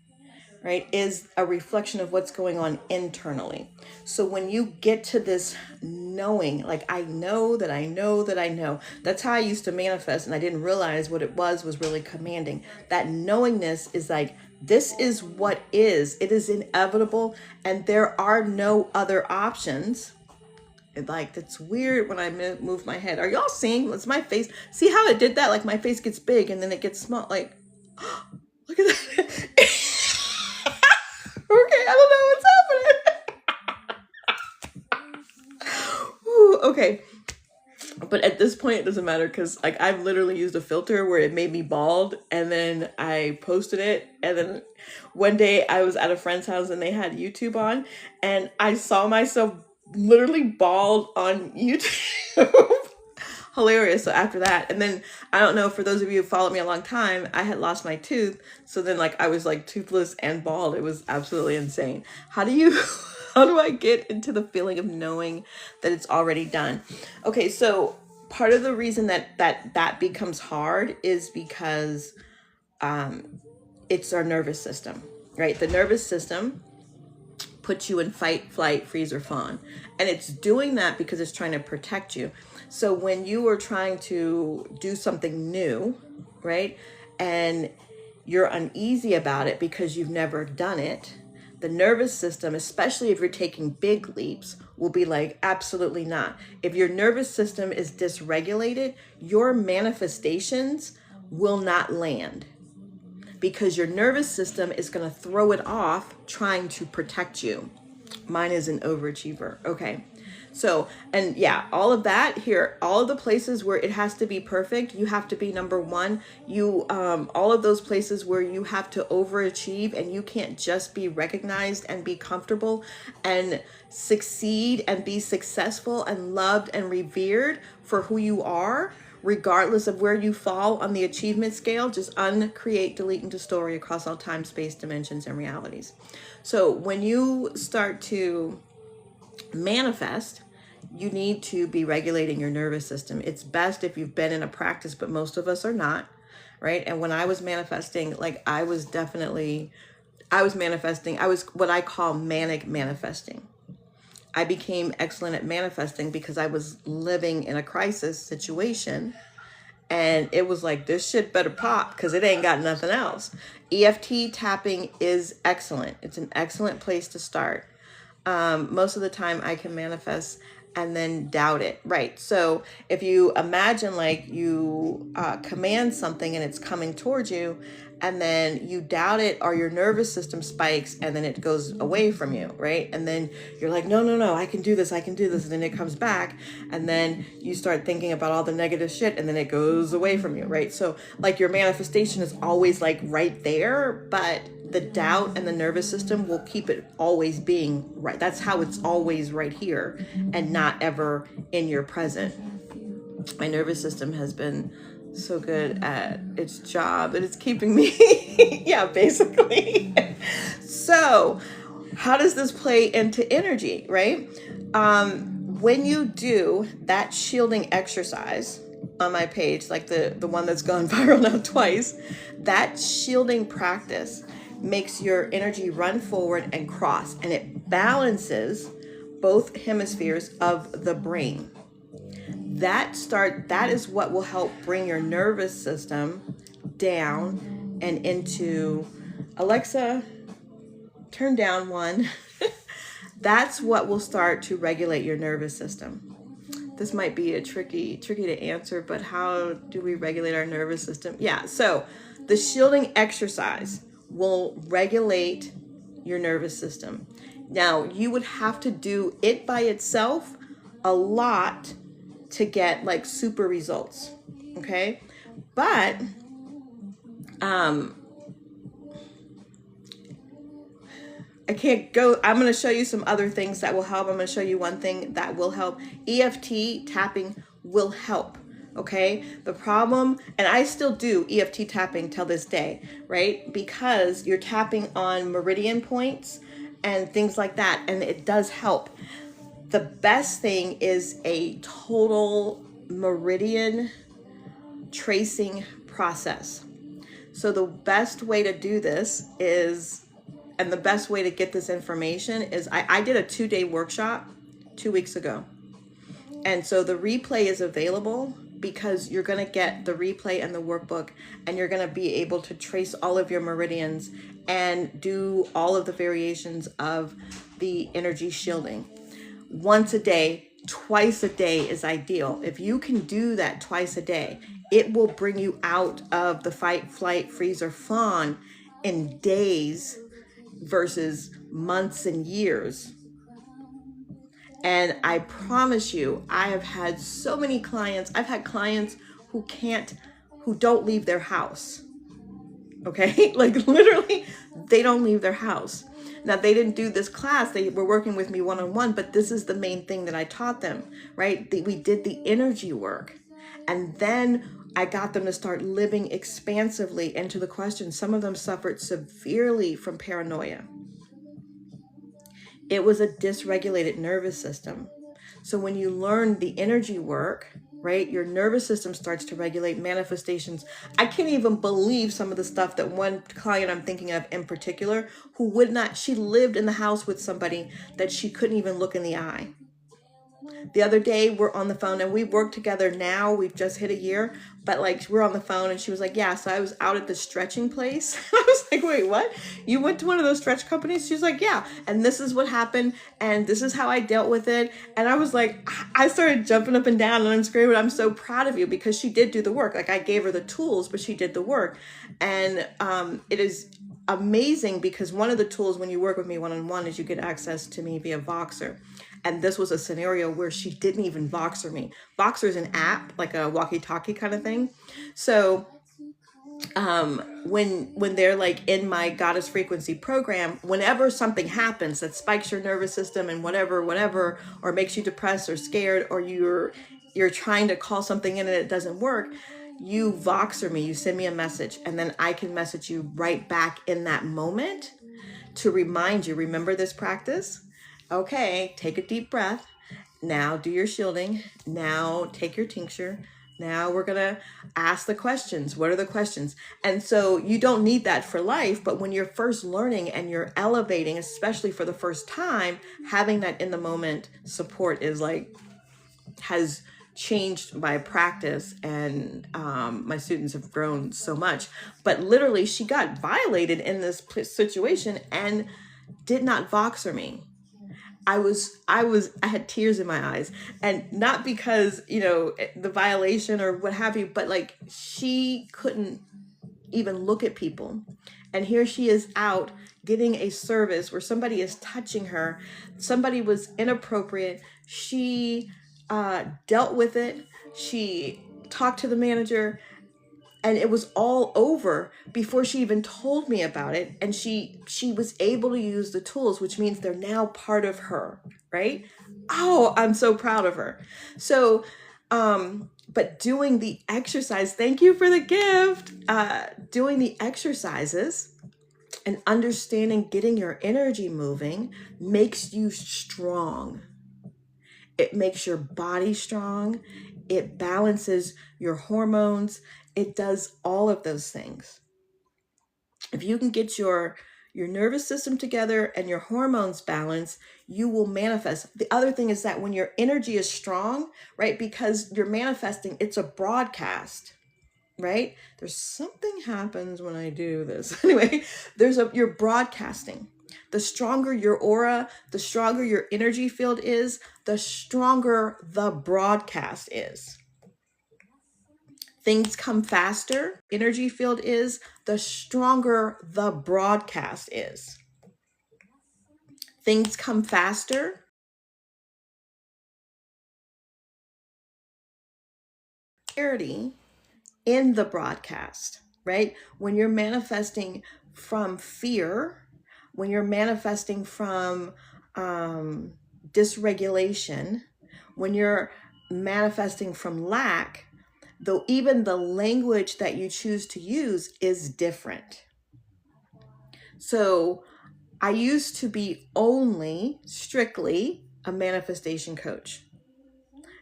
Speaker 1: right, is a reflection of what's going on internally. So when you get to this knowing, like I know that I know that I know, that's how I used to manifest, and I didn't realize what it was really commanding. That knowingness is like, this is what is. It is inevitable, and there are no other options. Like, that's weird when I move my head. Are y'all seeing? It's my face. See how it did that? Like my face gets big and then it gets small. Like, look at that. Okay, I don't know what's happening. Ooh, okay. But at this point, it doesn't matter because like I've literally used a filter where it made me bald, and then I posted it, and then one day I was at a friend's house and they had YouTube on, and I saw myself literally bald on YouTube. Hilarious. So after that, and then I don't know, for those of you who followed me a long time, I had lost my tooth, so then like I was like toothless and bald. It was absolutely insane. How do I get into the feeling of knowing that it's already done? Okay, so part of the reason that becomes hard is because it's our nervous system, right? The nervous system puts you in fight, flight, freeze, or fawn. And it's doing that because it's trying to protect you. So when you are trying to do something new, right, and you're uneasy about it because you've never done it, the nervous system, especially if you're taking big leaps, will be like, absolutely not. If your nervous system is dysregulated, your manifestations will not land because your nervous system is going to throw it off trying to protect you. Mine is an overachiever. Okay. So, and yeah, all of that here, all of the places where it has to be perfect, you have to be number one. You, all of those places where you have to overachieve and you can't just be recognized and be comfortable and succeed and be successful and loved and revered for who you are, regardless of where you fall on the achievement scale. Just uncreate, delete, and distort across all time, space, dimensions, and realities. So when you start to manifest, you need to be regulating your nervous system. It's best if you've been in a practice, but most of us are not, right? And when I was manifesting, like I was manifesting, I was what I call manic manifesting. I became excellent at manifesting because I was living in a crisis situation, and it was like, this shit better pop because it ain't got nothing else. EFT tapping is excellent. It's an excellent place to start. Most of the time I can manifest and then doubt it. Right. So if you imagine like you command something and it's coming towards you, and then you doubt it, or your nervous system spikes and then it goes away from you, right? And then you're like, no, I can do this. And then it comes back, and then you start thinking about all the negative shit, and then it goes away from you, right? So like your manifestation is always like right there, but the doubt and the nervous system will keep it always being right. That's how it's always right here and not ever in your present. My nervous system has been so good at its job, and it's keeping me, yeah, basically. So how does this play into energy, right? When you do that shielding exercise on my page, like the one that's gone viral now twice, that shielding practice makes your energy run forward and cross, and it balances both hemispheres of the brain. That is what will help bring your nervous system down and into, Alexa, turn down one. That's what will start to regulate your nervous system. This might be a tricky to answer, but how do we regulate our nervous system? Yeah, so the shielding exercise will regulate your nervous system. Now, you would have to do it by itself a lot to get like super results, okay? But I can't go, I'm going to show you some other things that will help. I'm going to show you one thing that will help. EFT tapping will help, okay? The problem, and I still do EFT tapping till this day, right? Because you're tapping on meridian points and things like that, and it does help. The best thing is a total meridian tracing process. So the best way to do this is, and the best way to get this information is, I did a 2-day workshop 2 weeks ago. And so the replay is available because you're going to get the replay and the workbook, and you're going to be able to trace all of your meridians and do all of the variations of the energy shielding. Once a day, twice a day is ideal. If you can do that twice a day, it will bring you out of the fight, flight, freeze, or fawn in days versus months and years. And I promise you, I have had so many clients. I've had clients who don't leave their house. Okay? Like literally, they don't leave their house. Now, they didn't do this class. They were working with me one-on-one, but this is the main thing that I taught them, right? We did the energy work. And then I got them to start living expansively into the question. Some of them suffered severely from paranoia. It was a dysregulated nervous system. So when you learn the energy work, right, your nervous system starts to regulate manifestations. I can't even believe some of the stuff that one client I'm thinking of in particular, she lived in the house with somebody that she couldn't even look in the eye. The other day we're on the phone, and we've worked together now. We've just hit a year, but like we're on the phone, and she was like, yeah, so I was out at the stretching place. I was like, wait, what? You went to one of those stretch companies? She's like, yeah. And this is what happened. And this is how I dealt with it. And I was like, I started jumping up and down and I'm screaming, I'm so proud of you, because she did do the work. Like I gave her the tools, but she did the work. And it is amazing because one of the tools when you work with me one-on-one is you get access to me via Voxer. And this was a scenario where she didn't even Voxer me. Voxer is an app, like a walkie-talkie kind of thing. So when they're like in my Goddess Frequency program, whenever something happens that spikes your nervous system and whatever, or makes you depressed or scared, or you're you're trying to call something in and it doesn't work, you Voxer me, you send me a message, and then I can message you right back in that moment to remind you, remember this practice? Okay, take a deep breath. Now do your shielding. Now take your tincture. Now we're going to ask the questions. What are the questions? And so you don't need that for life, but when you're first learning and you're elevating, especially for the first time, having that in the moment support is like, has changed my practice, and my students have grown so much. But literally, she got violated in this situation and did not Voxer me. I had tears in my eyes, and not because, the violation or what have you, but like she couldn't even look at people. And here she is out getting a service where somebody is touching her. Somebody was inappropriate. She dealt with it. She talked to the manager, and it was all over before she even told me about it. And she was able to use the tools, which means they're now part of her, right? Oh, I'm so proud of her. So but doing the exercise, thank you for the gift, doing the exercises and understanding, getting your energy moving makes you strong. It makes your body strong. It balances your hormones. It does all of those things. If you can get your nervous system together and your hormones balanced, you will manifest. The other thing is that when your energy is strong, right, because you're manifesting, it's a broadcast, right? There's something happens when I do this. Anyway, you're broadcasting. The stronger your aura, the stronger your energy field is, the stronger the broadcast is. Things come faster, energy field is, the stronger the broadcast is. Things come faster, clarity in the broadcast, right? When you're manifesting from fear, when you're manifesting from dysregulation, when you're manifesting from lack, though even the language that you choose to use is different. So I used to be only strictly a manifestation coach.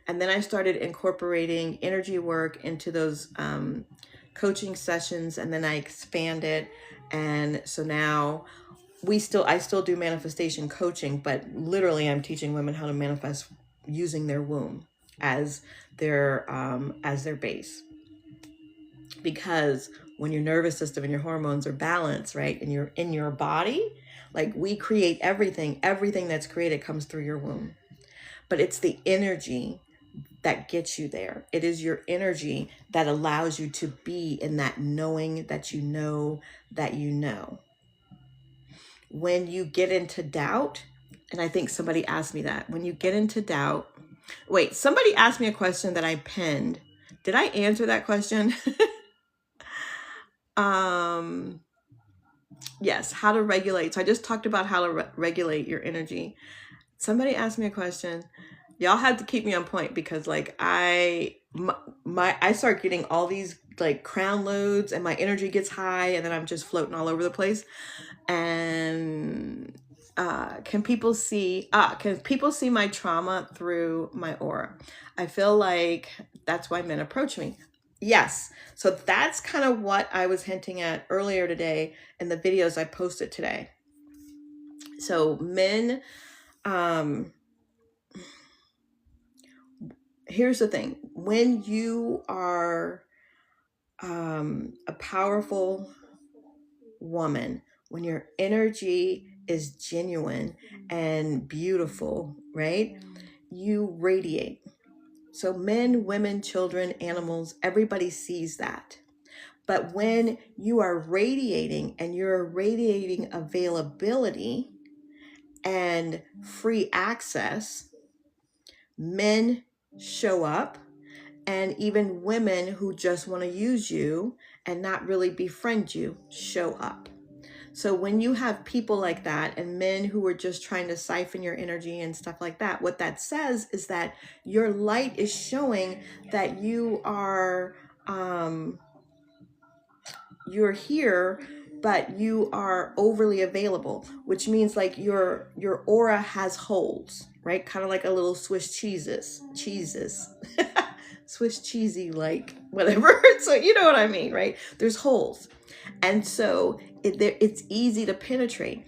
Speaker 1: And then I started incorporating energy work into those coaching sessions, and then I expanded. And so now I still do manifestation coaching, but literally I'm teaching women how to manifest using their womb as their base. Because when your nervous system and your hormones are balanced, right, and you're in your body, like we create everything that's created comes through your womb. But it's the energy that gets you there. It is your energy that allows you to be in that knowing that you know that you know. When you get into doubt, and I think somebody asked me that, when you get into doubt, wait, somebody asked me a question that I pinned. Did I answer that question? Yes, how to regulate. So I just talked about how to regulate your energy. Somebody asked me a question. Y'all had to keep me on point because like I start getting all these like crown loads and my energy gets high and then I'm just floating all over the place. And can people see my trauma through my aura? I feel like that's why men approach me. Yes. So that's kind of what I was hinting at earlier today in the videos I posted today. So men, here's the thing. When you are a powerful woman, when your energy is genuine and beautiful, right? You radiate. So men, women, children, animals, everybody sees that. But when you are radiating and you're radiating availability and free access, men show up, and even women who just want to use you and not really befriend you show up. So when you have people like that and men who are just trying to siphon your energy and stuff like that, what that says is that your light is showing that you're here, but you are overly available, which means like your aura has holes, right? Kind of like a little Swiss cheeses, Swiss cheesy, like whatever. So you know what I mean, right? There's holes, and so it's easy to penetrate.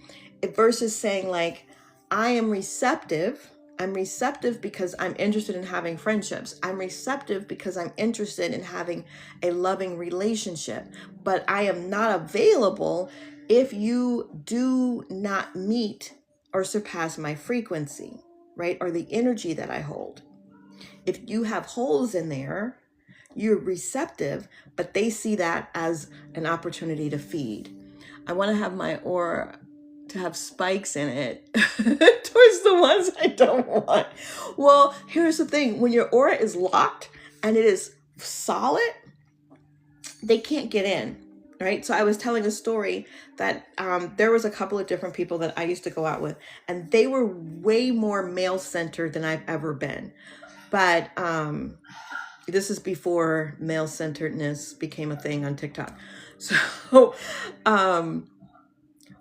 Speaker 1: Versus saying like, I am receptive. I'm receptive because I'm interested in having friendships. I'm receptive because I'm interested in having a loving relationship. But I am not available if you do not meet or surpass my frequency, right? Or the energy that I hold. If you have holes in there, you're receptive, but they see that as an opportunity to feed. I want to have my aura to have spikes in it towards the ones I don't want. Well, here's the thing. When your aura is locked and it is solid, they can't get in, right? So I was telling a story that there was a couple of different people that I used to go out with, and they were way more male-centered than I've ever been. But this is before male-centeredness became a thing on TikTok. So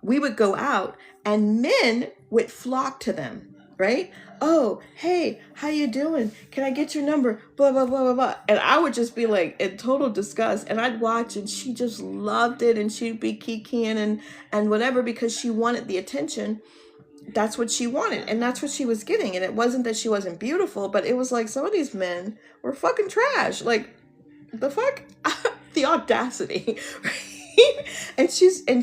Speaker 1: we would go out and men would flock to them, right? Oh, hey, how you doing? Can I get your number? Blah, blah, blah, blah, blah. And I would just be like in total disgust. And I'd watch and she just loved it. And she'd be kikiing and whatever because she wanted the attention. That's what she wanted. And that's what she was getting. And it wasn't that she wasn't beautiful, but it was like some of these men were fucking trash. Like, the fuck? The audacity, right? And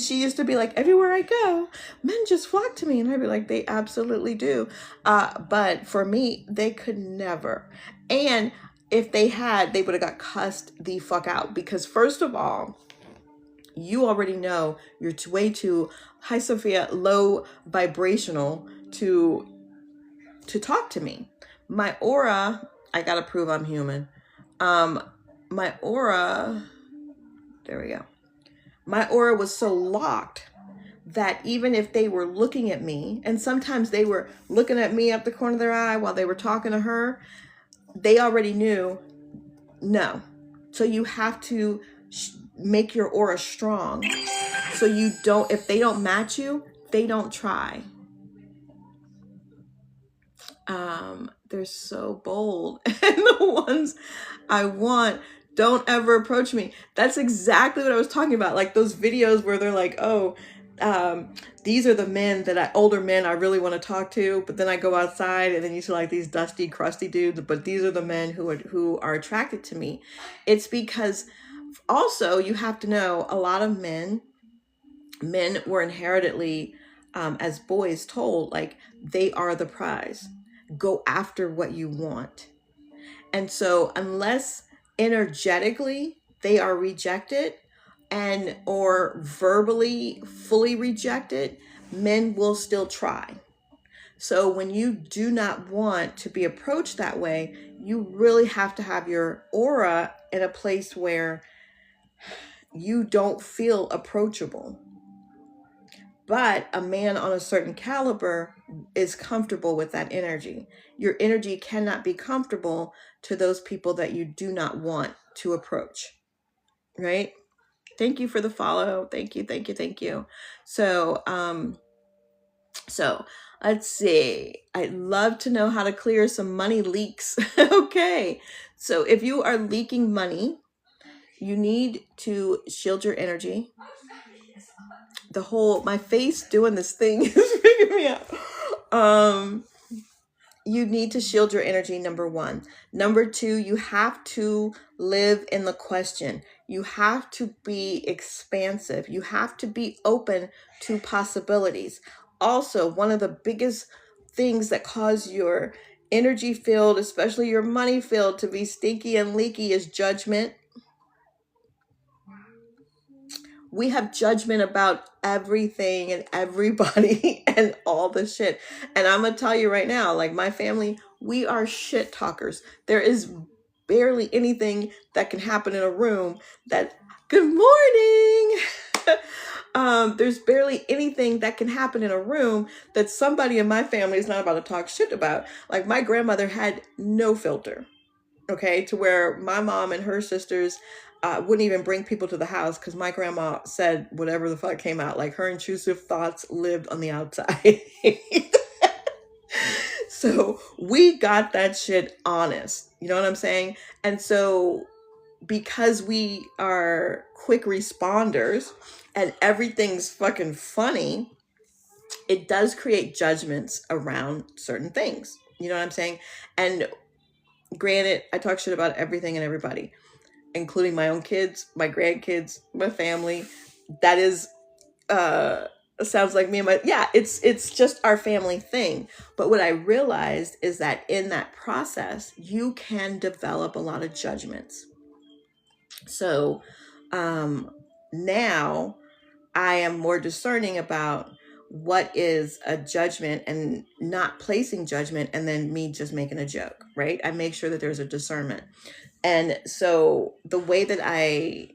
Speaker 1: she used to be like, everywhere I go, men just flock to me. And I'd be like, they absolutely do. But for me, they could never. And if they had, they would have got cussed the fuck out. Because first of all, you already know you're way too, hi Sophia, low vibrational to talk to me. My aura, I gotta prove I'm human. My aura, there we go. My aura was so locked that even if they were looking at me, and sometimes they were looking at me up the corner of their eye while they were talking to her, they already knew no. So you have to make your aura strong. So you don't, if they don't match you, they don't try. They're so bold. And the ones I want don't ever approach me. That's exactly what I was talking about. Like those videos where they're like, oh, these are the men that older men I really want to talk to, but then I go outside and then you see like these dusty, crusty dudes, but these are the men who are attracted to me. It's because also you have to know a lot of men were inherently, as boys told, like they are the prize. Go after what you want. And so unless energetically they are rejected and or verbally fully rejected, men will still try. So when you do not want to be approached that way, you really have to have your aura in a place where you don't feel approachable. But a man on a certain caliber is comfortable with that energy. Your energy cannot be comfortable to those people that you do not want to approach, right? Thank you for the follow. Thank you, thank you, thank you. So let's see. I'd love to know how to clear some money leaks. Okay. So if you are leaking money, you need to shield your energy. My face doing this thing is freaking me out. You need to shield your energy, number one. Number two, you have to live in the question. You have to be expansive. You have to be open to possibilities. Also, one of the biggest things that cause your energy field, especially your money field, to be stinky and leaky is judgment. We have judgment about everything and everybody and all the shit. And I'm going to tell you right now, like my family, we are shit talkers. There is barely anything that can happen in a room that, good morning. There's barely anything that can happen in a room that somebody in my family is not about to talk shit about. Like my grandmother had no filter, okay, to where my mom and her sisters wouldn't even bring people to the house because my grandma said whatever the fuck came out. Like her intrusive thoughts lived on the outside. So we got that shit honest. You know what I'm saying? And so because we are quick responders and everything's fucking funny, it does create judgments around certain things. You know what I'm saying? And granted, I talk shit about everything and everybody, including my own kids, my grandkids, my family. That is sounds like me and my, yeah, it's just our family thing. But what I realized is that in that process, you can develop a lot of judgments. So now I am more discerning about what is a judgment and not placing judgment and then me just making a joke, right? I make sure that there's a discernment. And so the way that I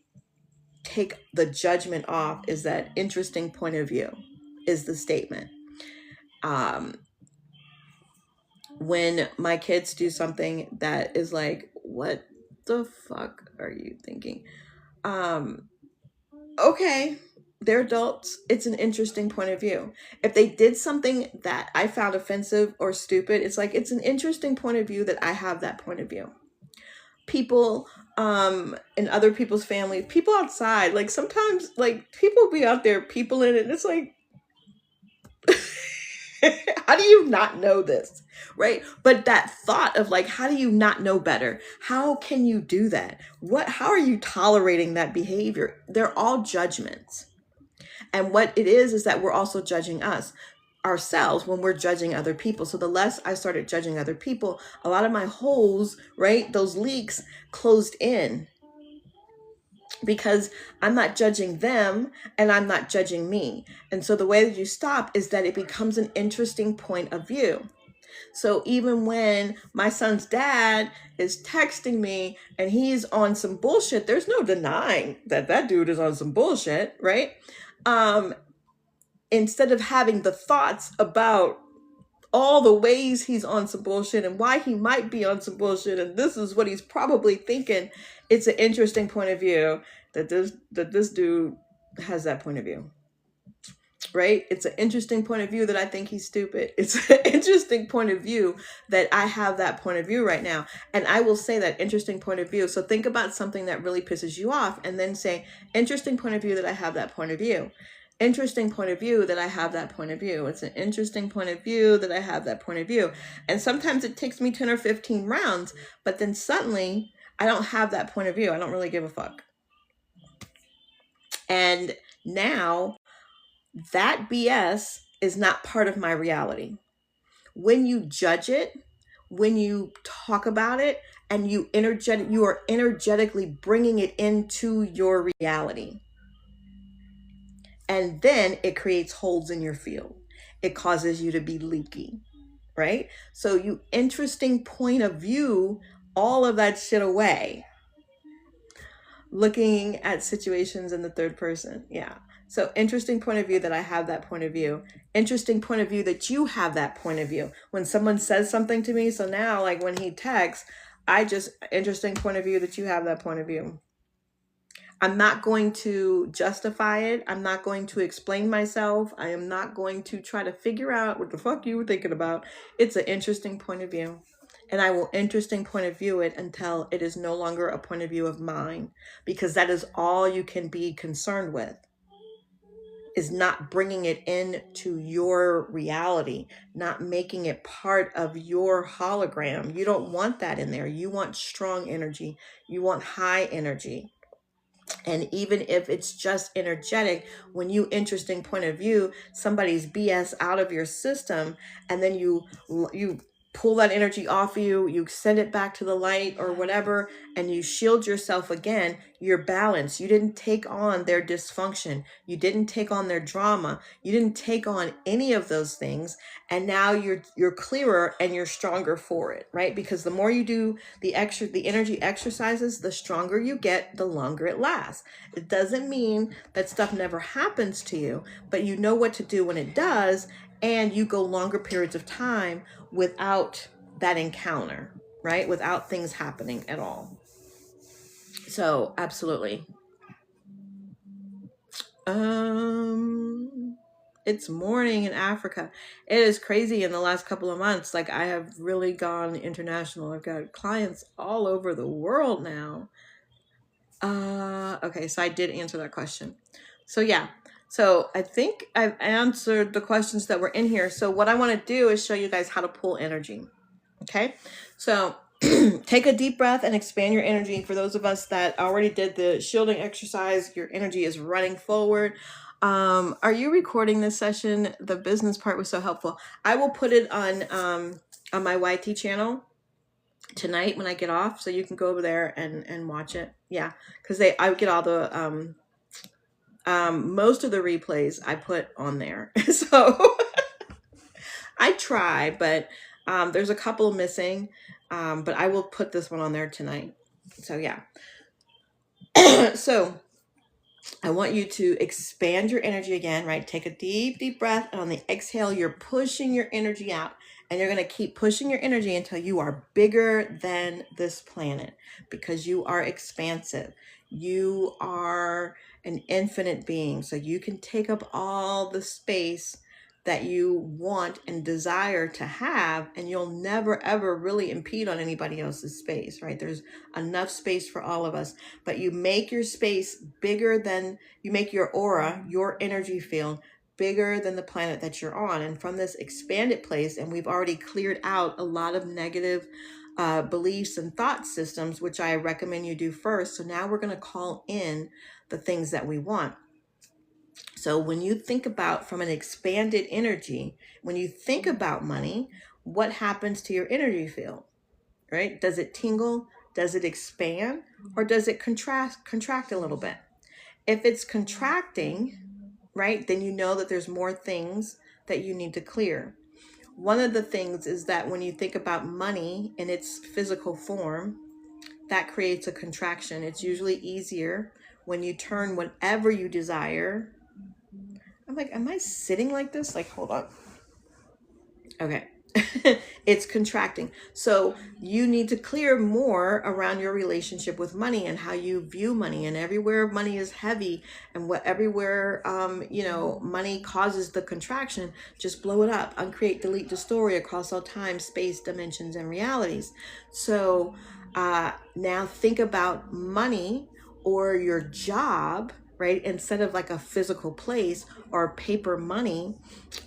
Speaker 1: take the judgment off is that interesting point of view is the statement. When my kids do something that is like, what the fuck are you thinking? Okay, they're adults. It's an interesting point of view. If they did something that I found offensive or stupid, it's like, it's an interesting point of view that I have that point of view. People in other people's families, people outside, like sometimes like people be out there, people in it, and it's like, how do you not know this? Right? But that thought of like, how do you not know better? How can you do that? How are you tolerating that behavior? They're all judgments. And what it is that we're also judging ourselves when we're judging other people. So the less I started judging other people, a lot of my holes, right, those leaks closed in, because I'm not judging them and I'm not judging me. And so the way that you stop is that it becomes an interesting point of view. So even when my son's dad is texting me and he's on some bullshit, there's no denying that that dude is on some bullshit, right? Instead of having the thoughts about all the ways he's on some bullshit and why he might be on some bullshit and this is what he's probably thinking, it's an interesting point of view that this dude has that point of view. Right? It's an interesting point of view that I think he's stupid. It's an interesting point of view that I have that point of view right now. And I will say that interesting point of view. So think about something that really pisses you off and then say, interesting point of view that I have that point of view. Interesting point of view that I have that point of view. It's an interesting point of view that I have that point of view. And sometimes it takes me 10 or 15 rounds, but then suddenly I don't have that point of view. I don't really give a fuck. And now that BS is not part of my reality. When you judge it, when you talk about it, and you are energetically bringing it into your reality. And then it creates holes in your field. It causes you to be leaky, right? So you interesting point of view all of that shit away. Looking at situations in the third person. Yeah. So interesting point of view that I have that point of view. Interesting point of view that you have that point of view. When someone says something to me, so now like when he texts, interesting point of view that you have that point of view. I'm not going to justify it. I'm not going to explain myself. I am not going to try to figure out what the fuck you were thinking about. It's an interesting point of view. And I will interesting point of view it until it is no longer a point of view of mine, because that is all you can be concerned with, is not bringing it into your reality, not making it part of your hologram. You don't want that in there. You want strong energy. You want high energy. And even if it's just energetic, when you interesting point of view somebody's BS out of your system, and then you pull that energy off you send it back to the light or whatever, and you shield yourself again, you're balanced. You didn't take on their dysfunction. You didn't take on their drama. You didn't take on any of those things. And now you're clearer and you're stronger for it, right? Because the more you do the energy exercises, the stronger you get, the longer it lasts. It doesn't mean that stuff never happens to you, but you know what to do when it does, and you go longer periods of time without that encounter, right? Without things happening at all. So absolutely. It's morning in Africa. It is crazy in the last couple of months. Like, I have really gone international. I've got clients all over the world now. Okay, so I did answer that question. So yeah, so I think I've answered the questions that were in here. So what I want to do is show you guys how to pull energy. Okay, so take a deep breath and expand your energy. For those of us that already did the shielding exercise, your energy is running forward. Are you recording this session? The business part was so helpful. I will put it on my YT channel tonight when I get off, so you can go over there and watch it. Yeah, because I get all the most of the replays I put on there. So I try, but there's a couple missing. But I will put this one on there tonight. So yeah. So I want you to expand your energy again, right? Take a deep, deep breath. And on the exhale, you're pushing your energy out. And you're going to keep pushing your energy until you are bigger than this planet, because you are expansive. You are an infinite being. So you can take up all the space that you want and desire to have, and you'll never ever really impede on anybody else's space, right? There's enough space for all of us, but you make your space bigger than, you make your aura, your energy field bigger than the planet that you're on. And from this expanded place, and we've already cleared out a lot of negative beliefs and thought systems, which I recommend you do first. So now we're going to call in the things that we want. So when you think about from an expanded energy, when you think about money, what happens to your energy field, right? Does it tingle? Does it expand? Or does it contract a little bit? If it's contracting, right, then you know that there's more things that you need to clear. One of the things is that when you think about money in its physical form, that creates a contraction. It's usually easier when you turn whatever you desire. I'm like, am I sitting like this? Like, hold on. Okay. It's contracting. So you need to clear more around your relationship with money and how you view money. And everywhere money is heavy, and everywhere money causes the contraction, just blow it up, uncreate, delete, distort across all time, space, dimensions, and realities. So now think about money or your job, right? Instead of like a physical place or paper money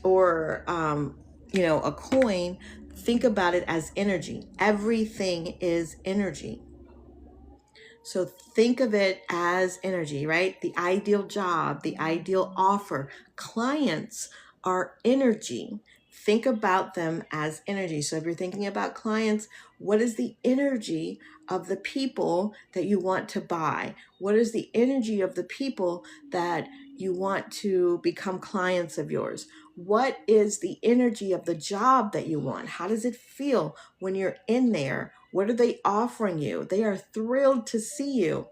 Speaker 1: or a coin, think about it as energy. Everything is energy. So think of it as energy, right? The ideal job, the ideal offer. Clients are energy. Think about them as energy. So if you're thinking about clients, what is the energy of the people that you want to buy? What is the energy of the people that you want to become clients of yours? What is the energy of the job that you want? How does it feel when you're in there? What are they offering you? They are thrilled to see you.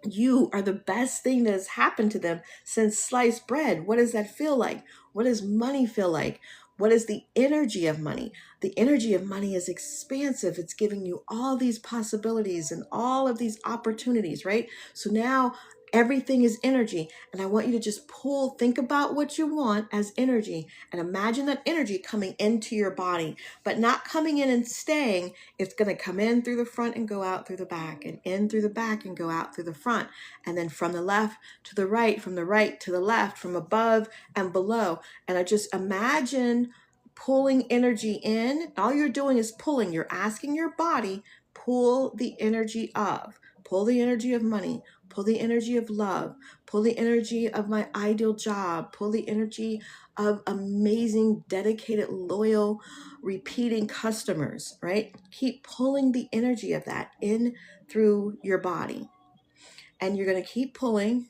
Speaker 1: You are the best thing that has happened to them since sliced bread. What does that feel like? What does money feel like? What is the energy of money? The energy of money is expansive. It's giving you all these possibilities and all of these opportunities, right? So now everything is energy. And I want you to just think about what you want as energy, and imagine that energy coming into your body, but not coming in and staying. It's going to come in through the front and go out through the back, and in through the back and go out through the front. And then from the left to the right, from the right to the left, from above and below. And I just imagine pulling energy in. All you're doing is pulling. You're asking your body, pull the energy of money, pull the energy of love, pull the energy of my ideal job, pull the energy of amazing, dedicated, loyal, repeating customers, right? Keep pulling the energy of that in through your body. And you're going to keep pulling.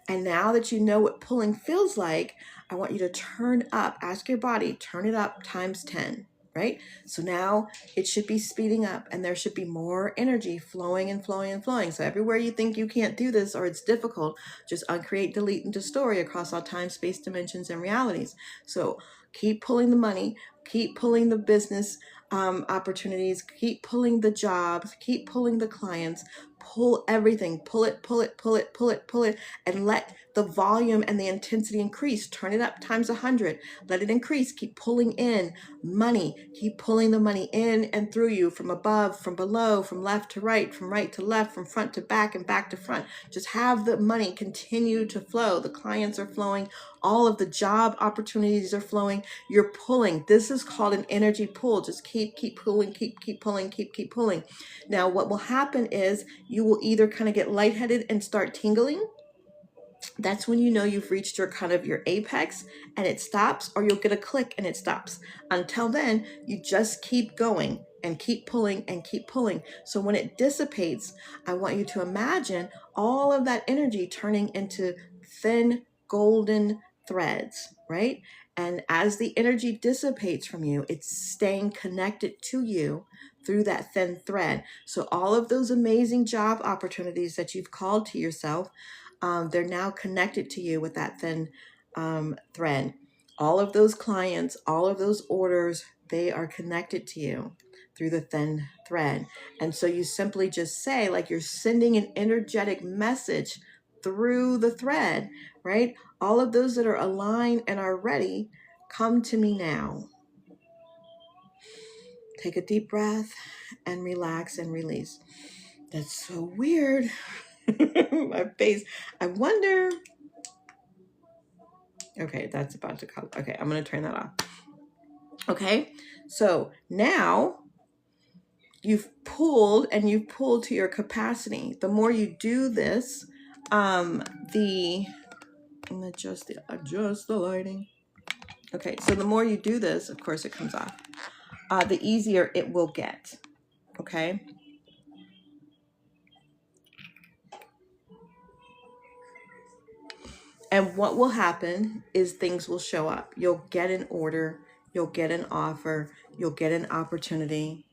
Speaker 1: And now that you know what pulling feels like, I want you to turn up, ask your body, turn it up times 10, right? So now it should be speeding up and there should be more energy flowing and flowing and flowing. So everywhere you think you can't do this or it's difficult, just uncreate, delete, and destroy across all time, space, dimensions, and realities. So keep pulling the money, keep pulling the business opportunities, keep pulling the jobs, keep pulling the clients, pull everything, pull it, pull it, pull it, pull it, pull it, and let the volume and the intensity increase. Turn it up times 100. Let it increase. Keep pulling in money. Keep pulling the money in and through you, from above, from below, from left to right, from right to left, from front to back, and back to front. Just have the money continue to flow. The clients are flowing. All of the job opportunities are flowing. You're pulling. This is called an energy pull. Just keep pulling, keep pulling, keep pulling. Now, what will happen is you will either kind of get lightheaded and start tingling. That's when you know you've reached your kind of your apex and it stops, or you'll get a click and it stops. Until then, you just keep going and keep pulling and keep pulling. So when it dissipates, I want you to imagine all of that energy turning into thin golden threads, right? And as the energy dissipates from you, it's staying connected to you through that thin thread. So all of those amazing job opportunities that you've called to yourself, they're now connected to you with that thin thread. All of those clients, all of those orders, they are connected to you through the thin thread. And so you simply just say, like, you're sending an energetic message through the thread, right? All of those that are aligned and are ready, come to me now. Take a deep breath and relax and release. That's so weird. My face. I wonder. Okay, that's about to come. Okay, I'm going to turn that off. Okay, so now you've pulled and you've pulled to your capacity. The more you do this, I'm adjust the lighting. Okay, so the more you do this, of course it comes off, the easier it will get. Okay. And what will happen is things will show up. You'll get an order, you'll get an offer, you'll get an opportunity.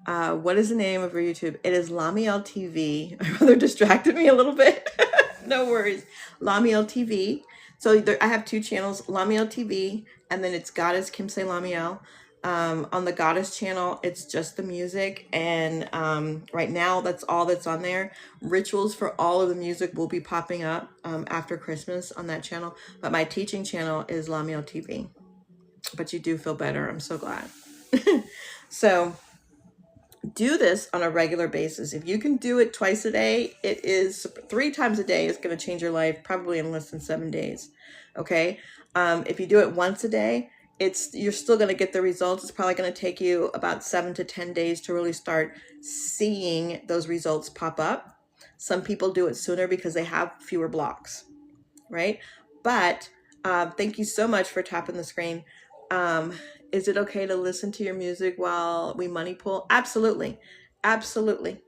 Speaker 1: What is the name of your YouTube? It is LaMeel TV. My brother distracted me a little bit. No worries. LaMeel TV. So I have two channels, LaMeel TV, and then it's Goddess Kimse LaMeel. On the Goddess channel, it's just the music, and right now that's all that's on there. Rituals for all of the music will be popping up after Christmas on that channel, but my teaching channel is LaMeel TV. But you do feel better. I'm so glad. So do this on a regular basis. If you can do it twice a day, it is 3 times a day is going to change your life, probably in less than 7 days. Okay. If you do it once a day, you're still going to get the results. It's probably going to take you about 7 to 10 days to really start seeing those results pop up. Some people do it sooner because they have fewer blocks, right? But thank you so much for tapping the screen. Is it okay to listen to your music while we money pull? Absolutely. Absolutely.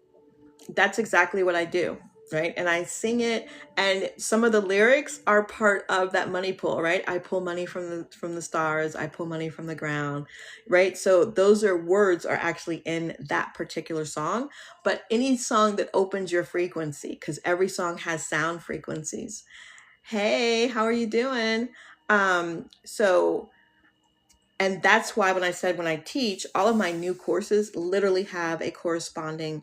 Speaker 1: That's exactly what I do, right? And I sing it, and some of the lyrics are part of that money pull, right? I pull money from the stars, I pull money from the ground, right? So those words are actually in that particular song, but any song that opens your frequency, because every song has sound frequencies. Hey, how are you doing? And that's why when I teach, all of my new courses literally have a corresponding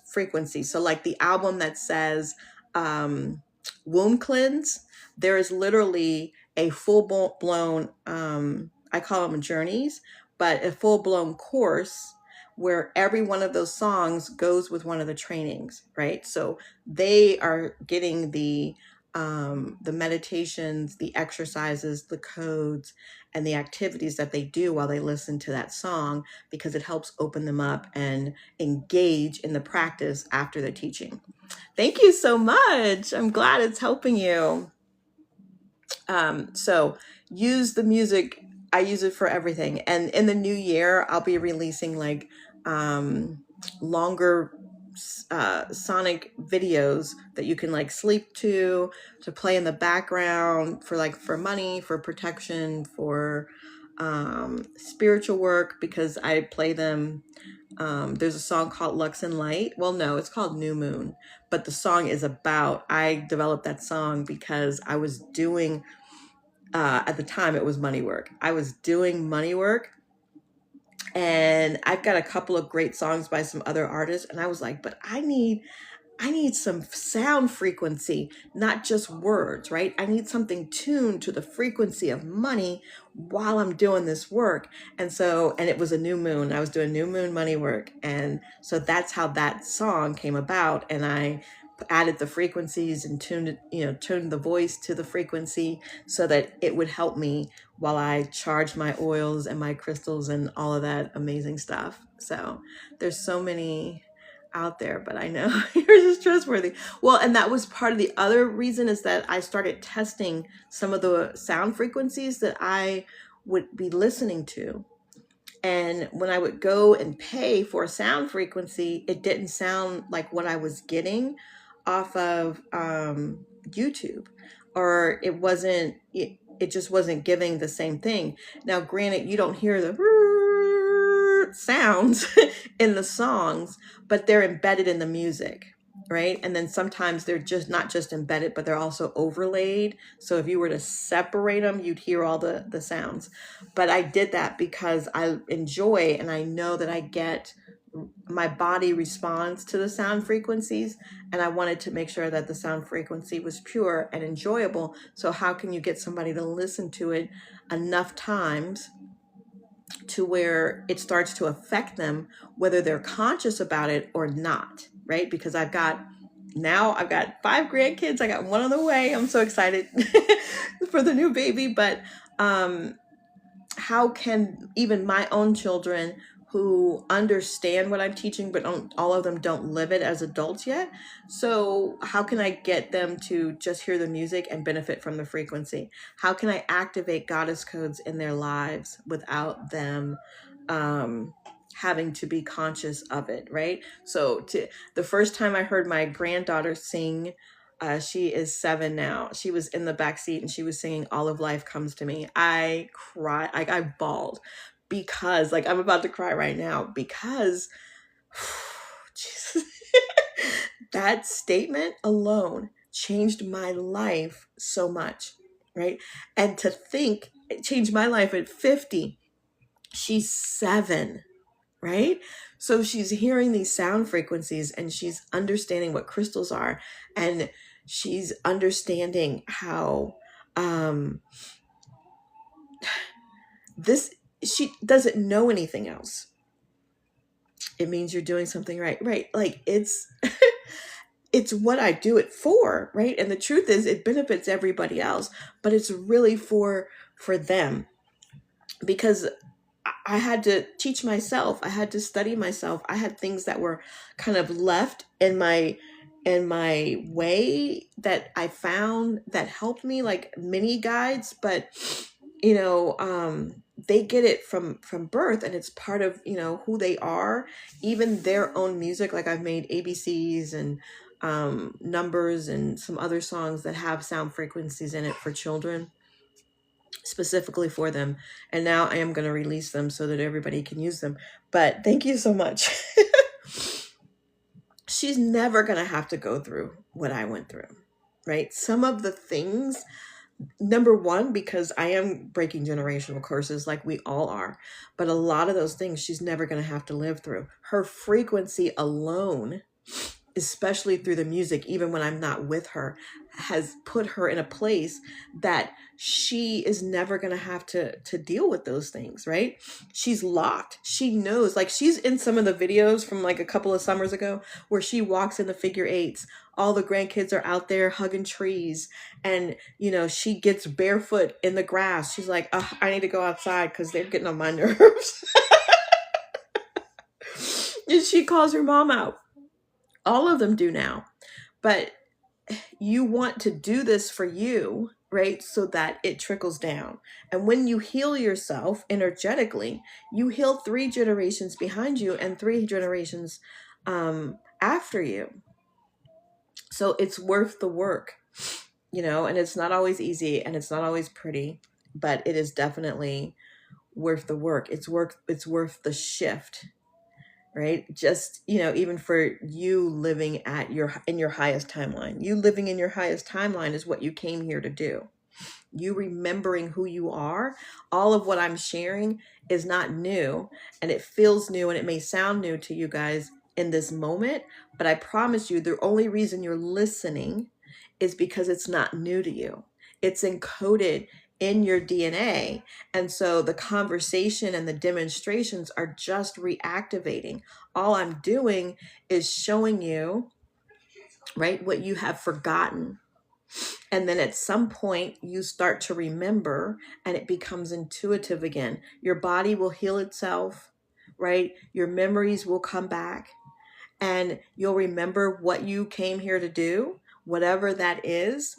Speaker 1: frequency. So like the album that says womb cleanse, there is literally a full-blown, I call them journeys, but a full-blown course where every one of those songs goes with one of the trainings, right? So they are getting the the meditations, the exercises, the codes, and the activities that they do while they listen to that song, because it helps open them up and engage in the practice after the teaching. Thank you so much. I'm glad it's helping you. So use the music. I use it for everything. And in the new year, I'll be releasing like longer sonic videos that you can like sleep to play in the background for like for money, for protection, for spiritual work, because I play them. There's a song called Lux and Light. Well, no, it's called New Moon, but the song is about, I developed that song because I was doing, at the time it was money work. I was doing money work, and I've got a couple of great songs by some other artists. And I was like, but I need some sound frequency, not just words, right? I need something tuned to the frequency of money while I'm doing this work. And it was a new moon. I was doing new moon money work. And so that's how that song came about. And I added the frequencies and tuned the voice to the frequency so that it would help me while I charged my oils and my crystals and all of that amazing stuff. So there's so many out there, but I know yours is trustworthy. Well, and that was part of the other reason, is that I started testing some of the sound frequencies that I would be listening to. And when I would go and pay for a sound frequency, it didn't sound like what I was getting off of YouTube, or it just wasn't giving the same thing. Now, granted, you don't hear the sounds in the songs, but they're embedded in the music, right? And then sometimes they're just not just embedded, but they're also overlaid. So if you were to separate them, you'd hear all the sounds. But I did that because I enjoy, and I know that my body responds to the sound frequencies, and I wanted to make sure that the sound frequency was pure and enjoyable. So how can you get somebody to listen to it enough times to where it starts to affect them, whether they're conscious about it or not, right? Because I've got 5 grandkids. I got one on the way. I'm so excited for the new baby. But how can even my own children, who understand what I'm teaching, but all of them don't live it as adults yet. So how can I get them to just hear the music and benefit from the frequency? How can I activate goddess codes in their lives without them having to be conscious of it, right? So the first time I heard my granddaughter sing, she is 7 now. She was in the back seat and she was singing All of Life Comes to Me. I cried, I bawled, because I'm about to cry right now, because Jesus, that statement alone changed my life so much, right? And to think it changed my life at 50. She's 7, right? So she's hearing these sound frequencies and she's understanding what crystals are, and she's understanding how she doesn't know anything else. It means you're doing something right. Like it's what I do it for, right? And the truth is it benefits everybody else, but it's really for them, because I had to teach myself. I had to study myself. I had things that were kind of left in my way that I found that helped me, like mini guides, but they get it from birth, and it's part of who they are. Even their own music, like I've made ABCs and numbers and some other songs that have sound frequencies in it for children, specifically for them. And now I am going to release them so that everybody can use them. But thank you so much. She's never going to have to go through what I went through, right? Some of the things, number one, because I am breaking generational curses like we all are, but a lot of those things she's never going to have to live through. Her frequency alone, especially through the music, even when I'm not with her, has put her in a place that she is never going to have to deal with those things, right? She's locked. She knows, like she's in some of the videos from like a couple of summers ago where she walks in the figure eights. All the grandkids are out there hugging trees, and you know, she gets barefoot in the grass. She's like, "Ugh, I need to go outside because they're getting on my nerves." And she calls her mom out. All of them do now. But you want to do this for you, right? So that it trickles down. And when you heal yourself energetically, you heal 3 generations behind you and 3 generations after you. So it's worth the work, you know, and it's not always easy and it's not always pretty, but it is definitely worth the work. It's worth the shift. Right? Just, you know, even for you living in your highest timeline, you living in your highest timeline is what you came here to do. You remembering who you are. All of what I'm sharing is not new, and it feels new, and it may sound new to you guys in this moment, but I promise you the only reason you're listening is because it's not new to you. It's encoded in your DNA. And so the conversation and the demonstrations are just reactivating. All I'm doing is showing you, right, what you have forgotten. And then at some point you start to remember and it becomes intuitive again. Your body will heal itself, right? Your memories will come back and you'll remember what you came here to do, whatever that is,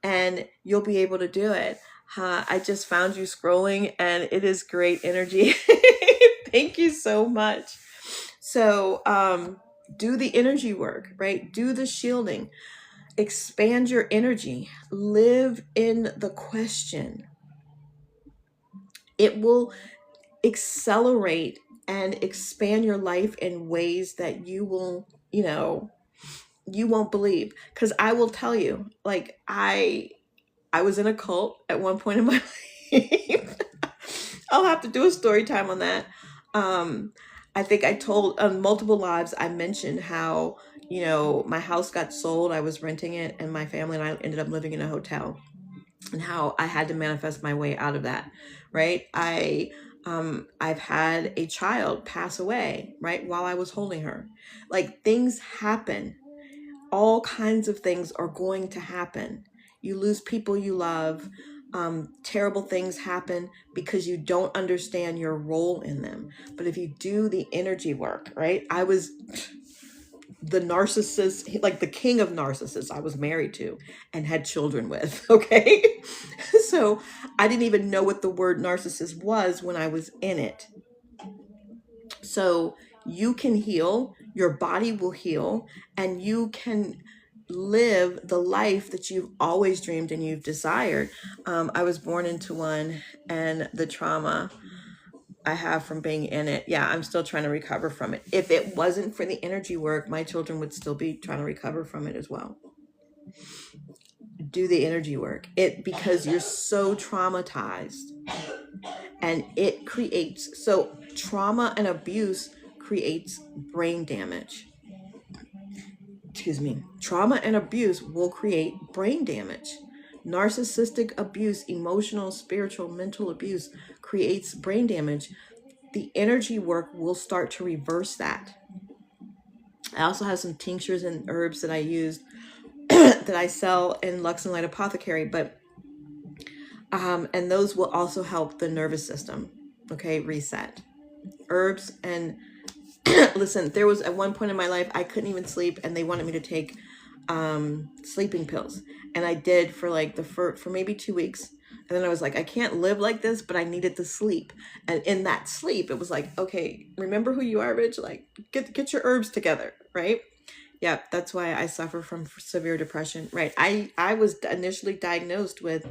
Speaker 1: and you'll be able to do it. I just found you scrolling and it is great energy. Thank you so much. So do the energy work, right? Do the shielding. Expand your energy. Live in the question. It will accelerate and expand your life in ways that you will, you know, you won't believe. Because I will tell you, like I was in a cult at one point in my life. I'll have to do a story time on that. I think I told on multiple lives, I mentioned how, you know, my house got sold. I was renting it and my family and I ended up living in a hotel, and how I had to manifest my way out of that. Right. I've had a child pass away, right, while I was holding her. Like things happen. All kinds of things are going to happen. You lose people you love. Terrible things happen because you don't understand your role in them. But if you do the energy work, right? I was the narcissist, like the king of narcissists I was married to and had children with, okay? So I didn't even know what the word narcissist was when I was in it. So you can heal, your body will heal, and you can live the life that you've always dreamed and you've desired. I was born into one, and the trauma I have from being in it, yeah, I'm still trying to recover from it. If it wasn't for the energy work, my children would still be trying to recover from it as well. Do the energy work. Because you're so traumatized, and it creates, so trauma and abuse creates brain damage. Excuse me. Trauma and abuse will create brain damage. Narcissistic abuse, emotional, spiritual, mental abuse creates brain damage. The energy work will start to reverse that. I also have some tinctures and herbs that I use that I sell in Lux and Light Apothecary, but and those will also help the nervous system, okay, reset. Herbs and listen, there was at one point in my life I couldn't even sleep, and they wanted me to take sleeping pills, and I did for like for maybe 2 weeks, and then I was like, I can't live like this, but I needed to sleep. And in that sleep, it was like, okay, remember who you are, Rich. Like, get your herbs together, right? Yeah, that's why I suffer from severe depression, right? I was initially diagnosed with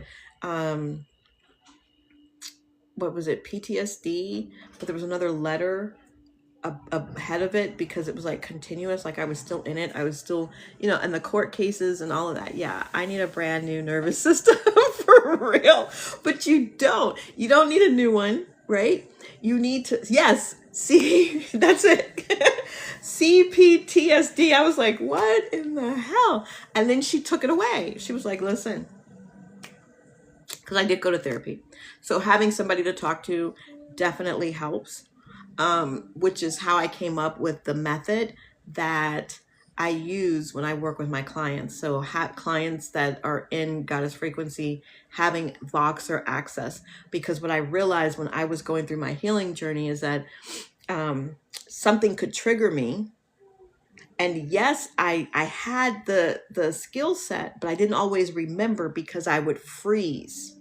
Speaker 1: what was it, PTSD, but there was another letter ahead of it because it was like continuous, like I was still in it. I was still, you know, and the court cases and all of that. Yeah, I need a brand new nervous system for real. But you don't need a new one, right? You need to, yes, See, that's it. CPTSD. I was like, what in the hell? And then she took it away. She was like, listen, because I did go to therapy. So having somebody to talk to definitely helps, which is how I came up with the method that I use when I work with my clients. So clients that are in goddess frequency, having Voxer access, because what I realized when I was going through my healing journey is that something could trigger me. And yes, I had the skill set, but I didn't always remember because I would freeze.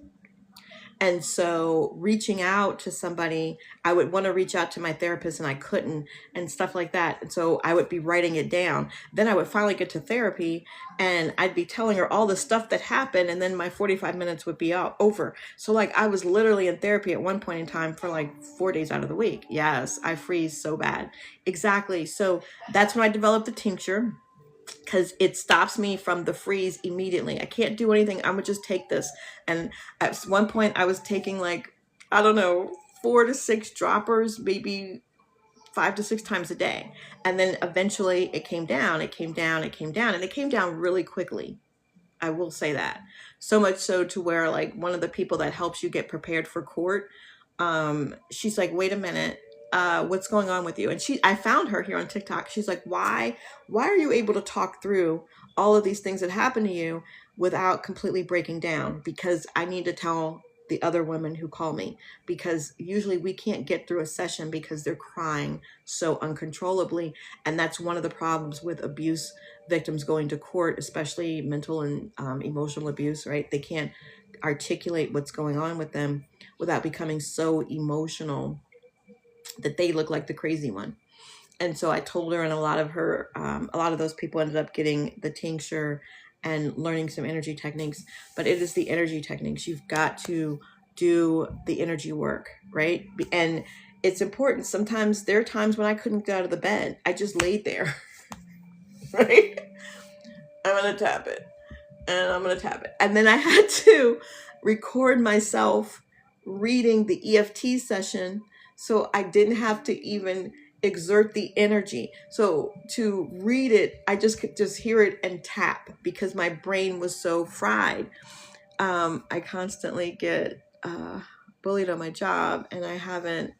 Speaker 1: And so reaching out to somebody, I would want to reach out to my therapist and I couldn't, and stuff like that. And so I would be writing it down. Then I would finally get to therapy and I'd be telling her all the stuff that happened. And then my 45 minutes would be over. So like I was literally in therapy at one point in time for like 4 days out of the week. Yes, I freeze so bad. Exactly. So that's when I developed the tincture, because it stops me from the freeze immediately. I can't do anything. I'm gonna just take this. And at one point I was taking like, I don't know, 4 to 6 droppers, maybe 5 to 6 times a day. And then eventually it came down, it came down, it came down, and it came down really quickly. I will say that. So much so to where like one of the people that helps you get prepared for court, she's like, wait a minute, what's going on with you? And I found her here on TikTok. She's like, why are you able to talk through all of these things that happen to you without completely breaking down? Because I need to tell the other women who call me, because usually we can't get through a session because they're crying so uncontrollably. And that's one of the problems with abuse victims going to court, especially mental and emotional abuse, right? They can't articulate what's going on with them without becoming so emotional that they look like the crazy one. And so I told her, and a lot of those people ended up getting the tincture and learning some energy techniques. But it is the energy techniques. You've got to do the energy work, right? And it's important. Sometimes there are times when I couldn't get out of the bed. I just laid there, right? I'm going to tap it. And I'm going to tap it. And then I had to record myself reading the EFT session, so I didn't have to even exert the energy. So to read it, I just could just hear it and tap because my brain was so fried. I constantly get bullied on my job, and I haven't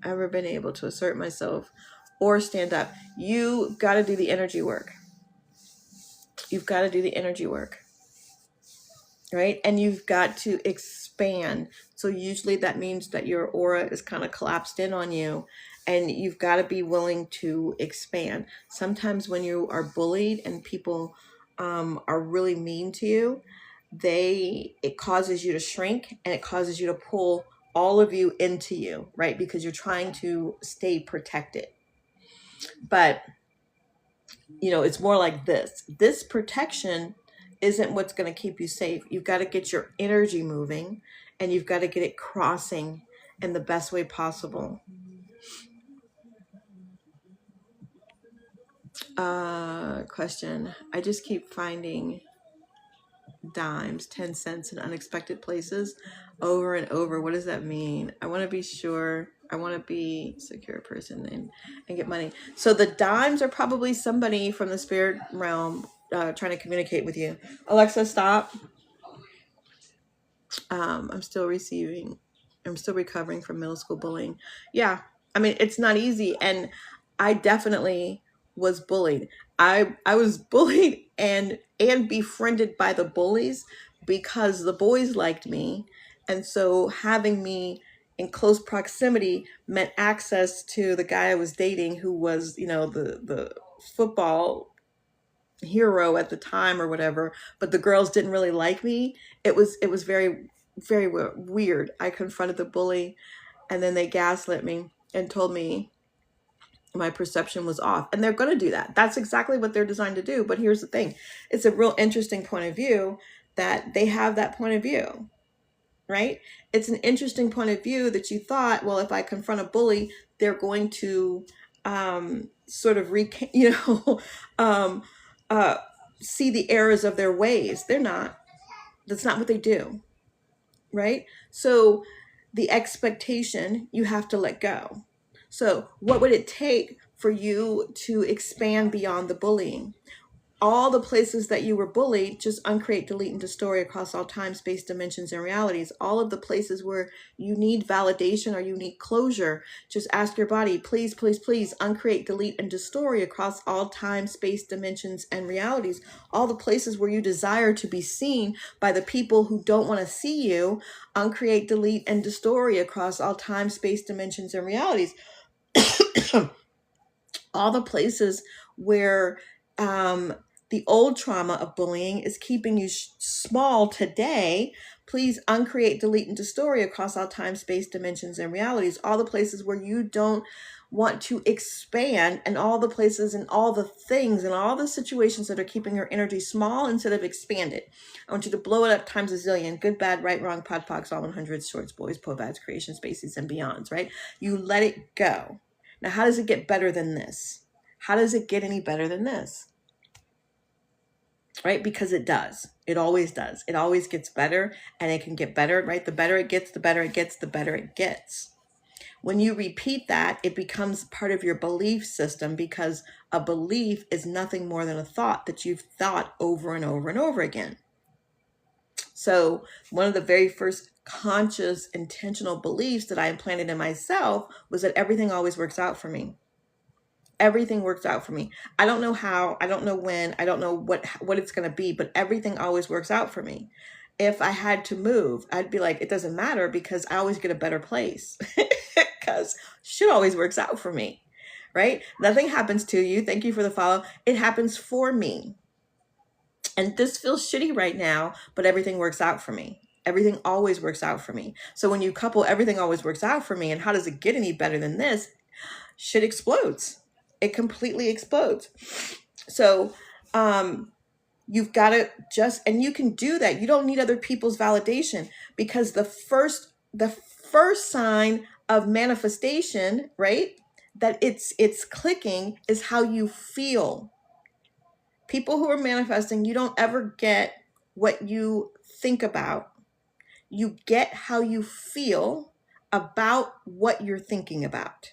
Speaker 1: ever been able to assert myself or stand up. You got to do the energy work. You've got to do the energy work. Right? And you've got to expand. So usually that means that your aura is kind of collapsed in on you, and you've got to be willing to expand. Sometimes when you are bullied and people are really mean to you, it causes you to shrink, and it causes you to pull all of you into you, right? Because you're trying to stay protected. But, it's more like this. This protection isn't what's going to keep you safe. You've got to get your energy moving, and you've got to get it crossing in the best way possible. Question. I just keep finding dimes, 10 cents in unexpected places over and over. What does that mean? I want to be sure. I want to be a secure person and get money. So the dimes are probably somebody from the spirit realm trying to communicate with you. Alexa, stop. I'm still recovering from middle school bullying. Yeah, I mean, it's not easy. And I definitely was bullied. I was bullied and befriended by the bullies because the boys liked me. And so having me in close proximity meant access to the guy I was dating, who was, the football hero at the time or whatever, but the girls didn't really like me. It was very, very weird. I confronted the bully, and then they gaslit me and told me my perception was off. And they're going to do that. That's exactly what they're designed to do. But here's the thing. It's a real interesting point of view that they have that point of view, right? It's an interesting point of view that you thought, well, if I confront a bully, they're going to sort of see the errors of their ways. They're not. That's not what they do, right? So the expectation you have to let go. So what would it take for you to expand beyond the bullying? All the places that you were bullied, just uncreate, delete, and destroy across all time, space, dimensions, and realities. All of the places where you need validation or you need closure, just ask your body, please, please, please, uncreate, delete, and destroy across all time, space, dimensions, and realities. All the places where you desire to be seen by the people who don't want to see you, uncreate, delete, and destroy across all time, space, dimensions, and realities. All the places where the old trauma of bullying is keeping you small today, please uncreate, delete, and destroy across all time, space, dimensions, and realities. All the places where you don't want to expand, and all the places and all the things and all the situations that are keeping your energy small instead of expanded. I want you to blow it up times a zillion. Good, bad, right, wrong, pod, pocs, all 100s, shorts, boys, povads, creation, spaces, and beyonds, right? You let it go. Now, how does it get better than this? How does it get any better than this? Right? Because it does. It always does. It always gets better, and it can get better, right? The better it gets, the better it gets, the better it gets. When you repeat that, it becomes part of your belief system, because a belief is nothing more than a thought that you've thought over and over and over again. So one of the very first conscious, intentional beliefs that I implanted in myself was that everything always works out for me. Everything works out for me. I don't know how, I don't know when, I don't know what it's going to be, but everything always works out for me. If I had to move, I'd be like, it doesn't matter, because I always get a better place because shit always works out for me, right? Nothing happens to you. Thank you for the follow. It happens for me. And this feels shitty right now, but everything works out for me. Everything always works out for me. So when you couple everything always works out for me, and how does it get any better than this? Shit explodes. It completely explodes. So you've got to and you can do that. You don't need other people's validation, because the first sign of manifestation, right, that it's clicking, is how you feel. People who are manifesting, you don't ever get what you think about. You get how you feel about what you're thinking about.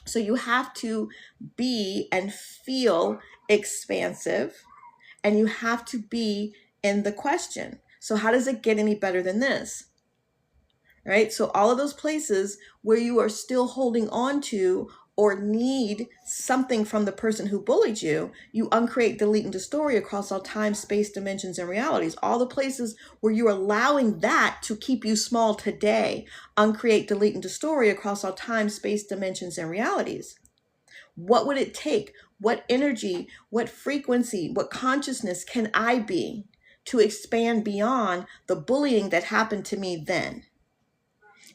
Speaker 1: So you have to be and feel expansive, and you have to be in the question. So how does it get any better than this? Right? So all of those places where you are still holding on to or need something from the person who bullied you, you uncreate, delete, and destroy across all time, space, dimensions, and realities. All the places where you're allowing that to keep you small today, uncreate, delete, and destroy across all time, space, dimensions, and realities. What would it take? What energy, what frequency, what consciousness can I be to expand beyond the bullying that happened to me then?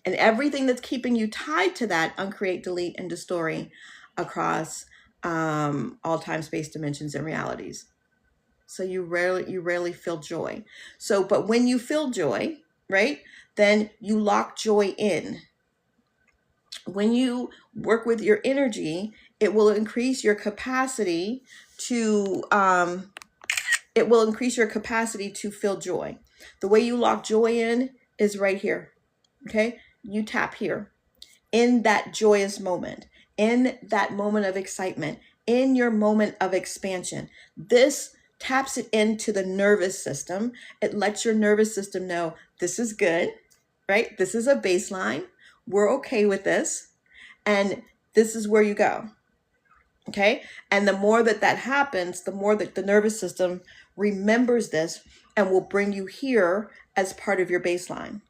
Speaker 1: And everything that's keeping you tied to that, uncreate, delete, and destroy across all time, space, dimensions, and realities. So you rarely feel joy. So, but when you feel joy, right, then you lock joy in. When you work with your energy, it will increase your capacity to feel joy. The way you lock joy in is right here. Okay? You tap here in that joyous moment, in that moment of excitement, in your moment of expansion. This taps it into the nervous system. It lets your nervous system know this is good, right? This is a baseline. We're okay with this. And this is where you go. Okay? And the more that happens, the more that the nervous system remembers this and will bring you here as part of your baseline.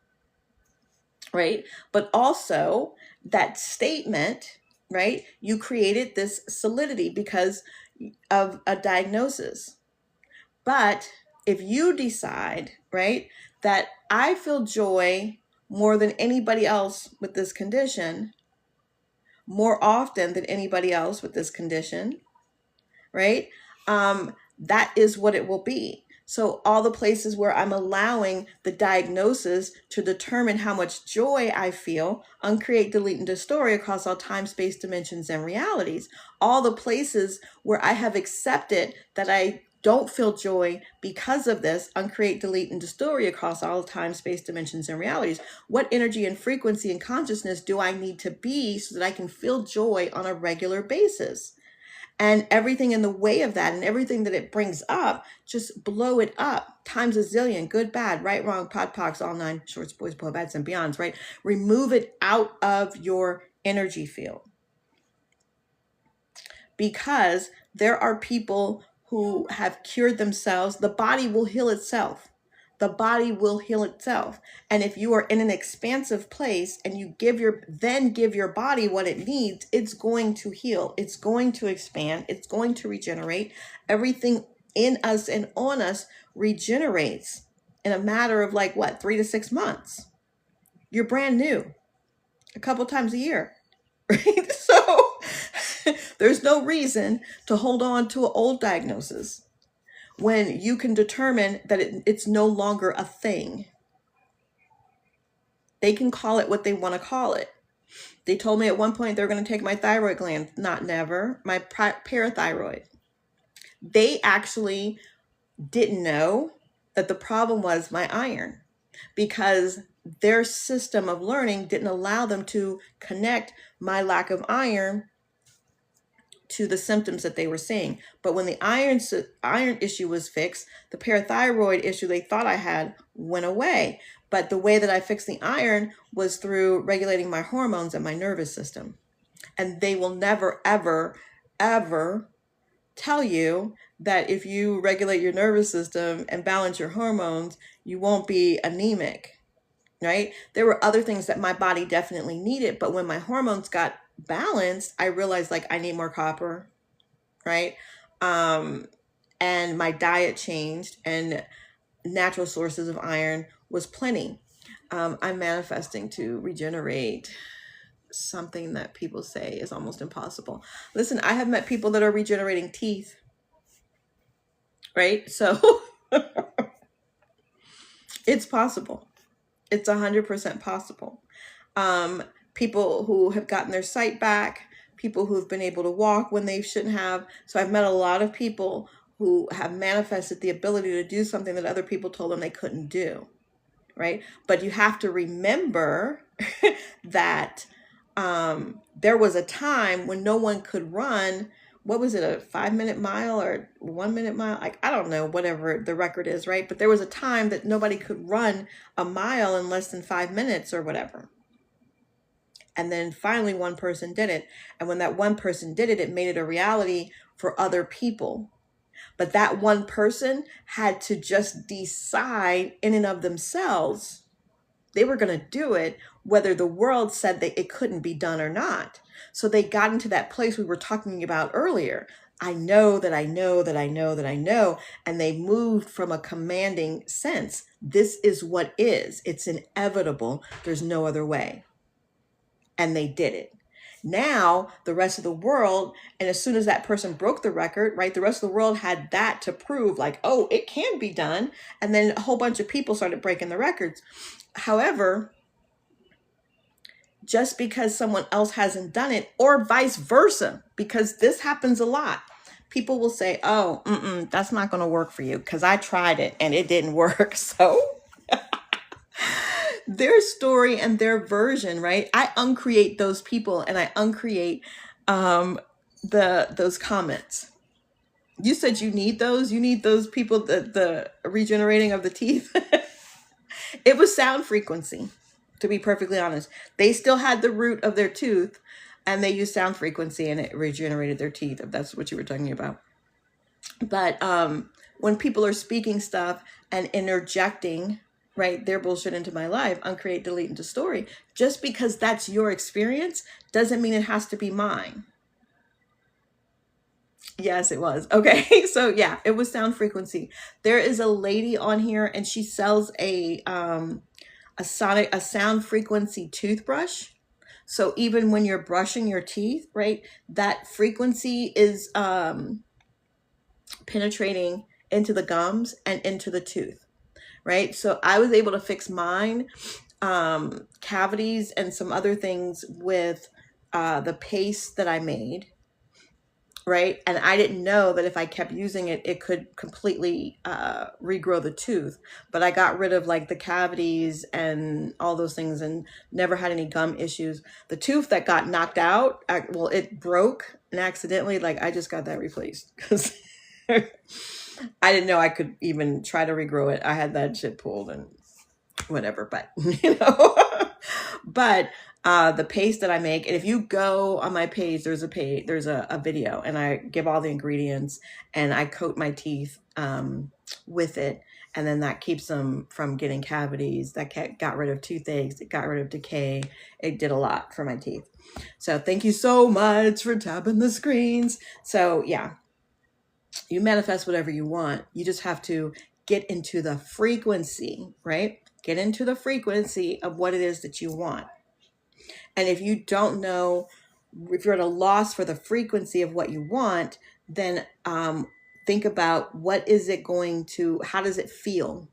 Speaker 1: Right? But also that statement, right? You created this solidity because of a diagnosis. But if you decide, right, that I feel joy more than anybody else with this condition, more often than anybody else with this condition, right? That is what it will be. So all the places where I'm allowing the diagnosis to determine how much joy I feel, uncreate, delete, and destroy across all time, space, dimensions, and realities. All the places where I have accepted that I don't feel joy because of this, uncreate, delete, and distort across all time, space, dimensions, and realities. What energy and frequency and consciousness do I need to be so that I can feel joy on a regular basis? And everything in the way of that and everything that it brings up, just blow it up times a zillion, good, bad, right, wrong, pod, pocs, all nine, shorts, boys, poor, bads, and beyonds, right? Remove it out of your energy field. Because there are people who have cured themselves. The body will heal itself. The body will heal itself. And if you are in an expansive place and you give your body what it needs, it's going to heal. It's going to expand. It's going to regenerate. Everything in us and on us regenerates in a matter of 3 to 6 months. You're brand new a couple times a year, right? So there's no reason to hold on to an old diagnosis when you can determine that it's no longer a thing. They can call it what they want to call it. They told me at one point they're going to take my thyroid gland. Not never. My parathyroid. They actually didn't know that the problem was my iron, because their system of learning didn't allow them to connect my lack of iron to the symptoms that they were seeing. But when the iron issue was fixed, the parathyroid issue they thought I had went away. But the way that I fixed the iron was through regulating my hormones and my nervous system. And they will never, ever, ever tell you that if you regulate your nervous system and balance your hormones, you won't be anemic, right? There were other things that my body definitely needed, but when my hormones got balanced, I realized I need more copper, right? And my diet changed, and natural sources of iron was plenty. I'm manifesting to regenerate something that people say is almost impossible. Listen, I have met people that are regenerating teeth, right? So it's possible. It's 100% possible. People who have gotten their sight back, people who have been able to walk when they shouldn't have. So I've met a lot of people who have manifested the ability to do something that other people told them they couldn't do, right? But you have to remember that there was a time when no one could run. What was it, a 5-minute mile or 1-minute mile? I don't know, whatever the record is, right? But there was a time that nobody could run a mile in less than 5 minutes or whatever. And then finally one person did it. And when that one person did it, it made it a reality for other people. But that one person had to just decide in and of themselves they were going to do it, whether the world said that it couldn't be done or not. So they got into that place we were talking about earlier. I know that I know that I know that I know. And they moved from a commanding sense. This is what is. It's inevitable. There's no other way. And they did it. Now, the rest of the world, and as soon as that person broke the record, right, the rest of the world had that to prove, oh, it can be done. And then a whole bunch of people started breaking the records. However, just because someone else hasn't done it, or vice versa, because this happens a lot, people will say, oh, that's not going to work for you because I tried it and it didn't work. So their story and their version, right? I uncreate those people and I uncreate those comments. You said you need those people, the regenerating of the teeth. It was sound frequency, to be perfectly honest. They still had the root of their tooth and they used sound frequency and it regenerated their teeth, if that's what you were talking about. But when people are speaking stuff and interjecting, right, their bullshit into my life, uncreate, delete, and distort, just because that's your experience doesn't mean it has to be mine. Yes, it was. Okay. So yeah, it was sound frequency. There is a lady on here and she sells a sound frequency toothbrush. So even when you're brushing your teeth, right, that frequency is penetrating into the gums and into the tooth, right? So I was able to fix mine, cavities and some other things with the paste that I made. right? And I didn't know that if I kept using it, it could completely regrow the tooth. But I got rid of like the cavities and all those things and never had any gum issues. The tooth that got knocked out, well, it broke and accidentally, like I just got that replaced because I didn't know I could even try to regrow it. I had that shit pulled and whatever, but but the paste that I make, and if you go on my page, there's a video, and I give all the ingredients, and I coat my teeth with it, and then that keeps them from getting cavities. That got rid of toothaches. It got rid of decay. It did a lot for my teeth. So thank you so much for tapping the screens. So yeah, you manifest whatever you want. You just have to get into the frequency, right? Get into the frequency of what it is that you want. And if you don't know, if you're at a loss for the frequency of what you want, then think about what is it going to, how does it feel?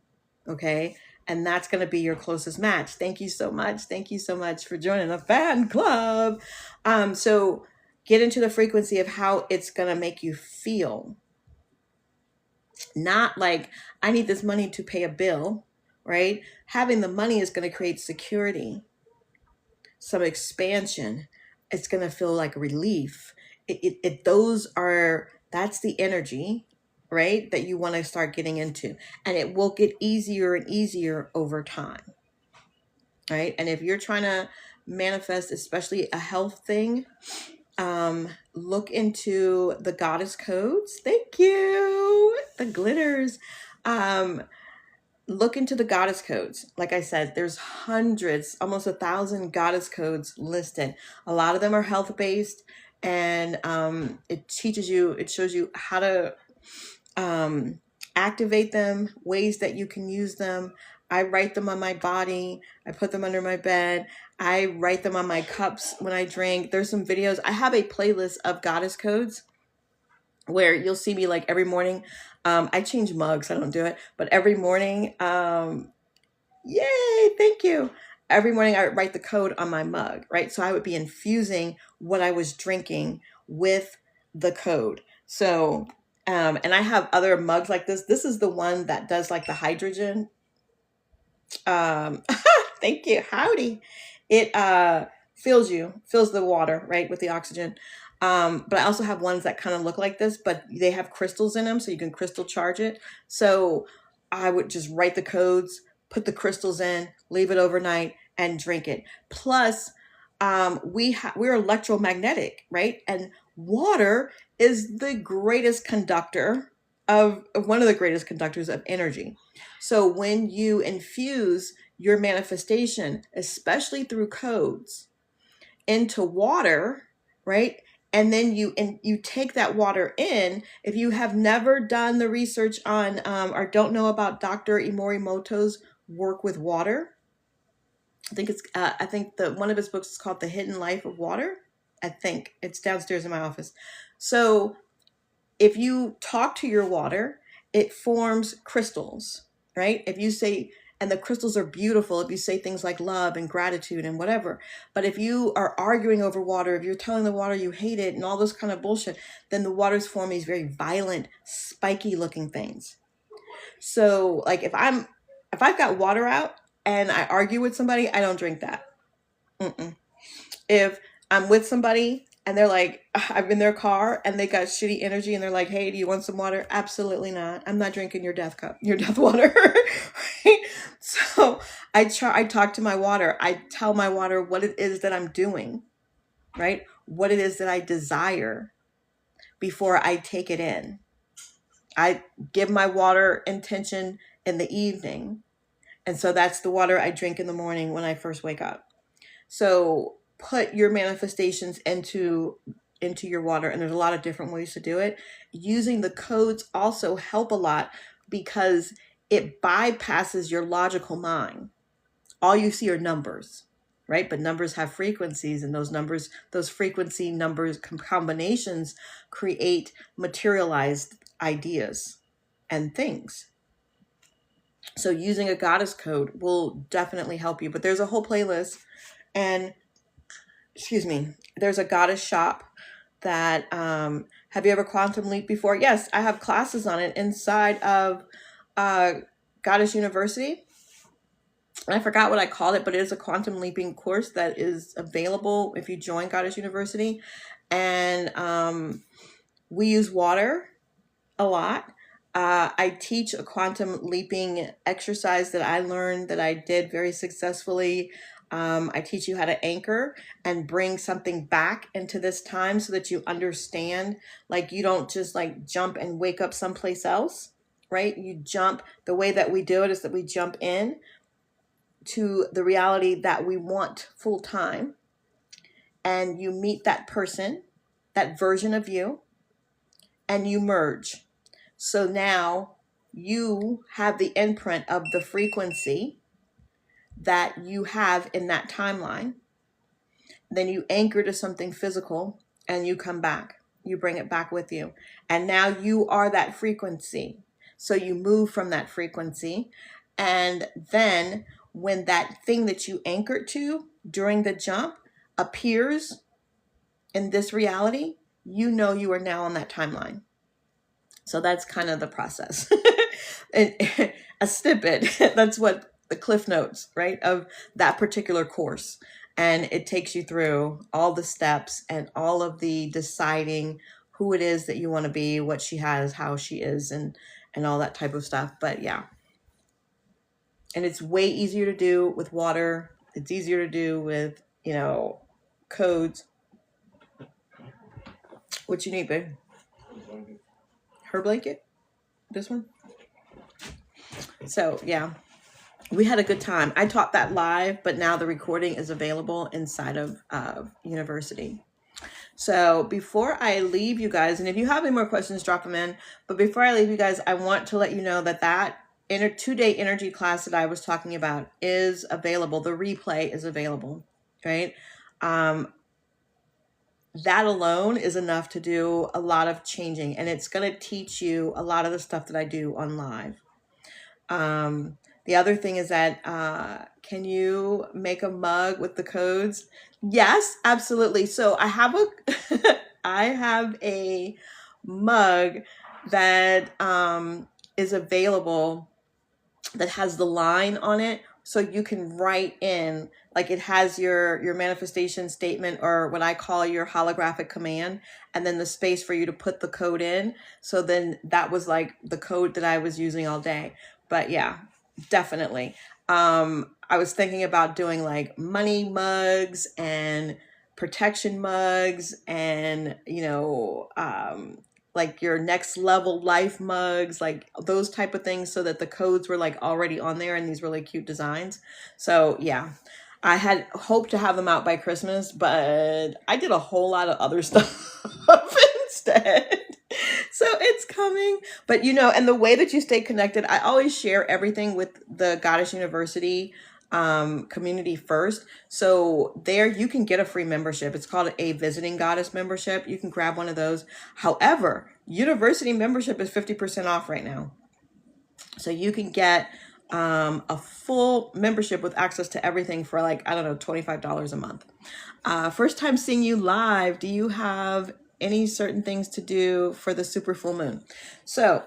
Speaker 1: Okay. And that's going to be your closest match. Thank you so much. Thank you so much for joining the fan club. So get into the frequency of how it's going to make you feel. Not like, I need this money to pay a bill, right? Having the money is going to create security, some expansion. It's going to feel like relief. That's the energy, right? That you want to start getting into. And it will get easier and easier over time, right? And if you're trying to manifest, especially a health thing, look into the goddess codes. Thank you. The glitters. Look into the goddess codes. Like I said, there's hundreds, almost 1,000 goddess codes listed. A lot of them are health based, and it shows you how to activate them, ways that you can use them. I write them on my body. I put them under my bed. I write them on my cups when I drink. There's some videos. I have a playlist of goddess codes where you'll see me like every morning. I change mugs. I don't do it. But every morning, yay, thank you. Every morning I would write the code on my mug, right? So I would be infusing what I was drinking with the code. So, and I have other mugs like this. This is the one that does like the hydrogen. Thank you. Howdy. It fills the water, right, with the oxygen. But I also have ones that kind of look like this, but they have crystals in them, so you can crystal charge it. So I would just write the codes, put the crystals in, leave it overnight, and drink it. Plus, we're electromagnetic, right? And water is the greatest conductor of one of the greatest conductors of energy. So when you infuse your manifestation, especially through codes, into water, right? And then you take that water in. If you have never done the research on or don't know about Dr. Morimoto's work with water, I think one of his books is called The Hidden Life of Water. I think it's downstairs in my office. So if you talk to your water, it forms crystals, right? If you say, and the crystals are beautiful if you say things like love and gratitude and whatever. But if you are arguing over water, if you're telling the water you hate it and all this kind of bullshit, then the waters form these very violent, spiky looking things. So like if I've got water out and I argue with somebody, I don't drink that. If I'm with somebody and they're like, I'm in their car and they got shitty energy and they're like, hey, do you want some water? Absolutely not. I'm not drinking your death water. Right? So I talk to my water. I tell my water what it is that I'm doing, right? What it is that I desire before I take it in. I give my water intention in the evening. And so that's the water I drink in the morning when I first wake up. So put your manifestations into your water, and there's a lot of different ways to do it. Using the codes also help a lot because it bypasses your logical mind. All you see are numbers, right? But numbers have frequencies, and those frequency numbers combinations create materialized ideas and things. So using a goddess code will definitely help you. But there's a whole playlist, and there's a goddess shop that Have you ever quantum leaped before? Yes, I have classes on it inside of Goddess University. I forgot what I called it, but it is a quantum leaping course that is available if you join Goddess University. And we use water a lot. I teach a quantum leaping exercise that I learned that I did very successfully. I teach you how to anchor and bring something back into this time so that you understand, like you don't just like jump and wake up someplace else, right? You jump, the way that we do it is that we jump in to the reality that we want full time, and you meet that person, that version of you, and you merge. So now you have the imprint of the frequency that you have in that timeline. Then you anchor to something physical and you come back. You bring it back with you. And now you are that frequency. So you move from that frequency. And then when that thing that you anchored to during the jump appears in this reality, you know you are now on that timeline. So that's kind of the process. A snippet, that's what the cliff notes, right, of that particular course. And it takes you through all the steps and all of the deciding who it is that you want to be, what she has, how she is, and all that type of stuff. But yeah. And it's way easier to do with water. It's easier to do with, you know, codes. What you need, babe? Her blanket? This one? So yeah, we had a good time. I taught that live, but now the recording is available inside of university. So before I leave you guys, and if you have any more questions, drop them in. But before I leave you guys, I want to let you know that that 2-day energy class that I was talking about is available. The replay is available, right? That alone is enough to do a lot of changing, and it's going to teach you a lot of the stuff that I do on live. The other thing is that, can you make a mug with the codes? Yes, absolutely. So I have I have a mug that, is available that has the line on it. So you can write in, like it has your manifestation statement, or what I call your holographic command, and then the space for you to put the code in. So then that was like the code that I was using all day. But yeah, definitely. I was thinking about doing like money mugs and protection mugs and, you know, like your next level life mugs, like those type of things, so that the codes were like already on there in these really cute designs. So yeah, I had hoped to have them out by Christmas, but I did a whole lot of other stuff instead. So it's coming. But you know, and the way that you stay connected, I always share everything with the Goddess University community first. So there you can get a free membership. It's called a visiting goddess membership. You can grab one of those. However, university membership is 50% off right now. So you can get a full membership with access to everything for like, I don't know, $25 a month. First time seeing you live. Do you have any certain things to do for the super full moon? So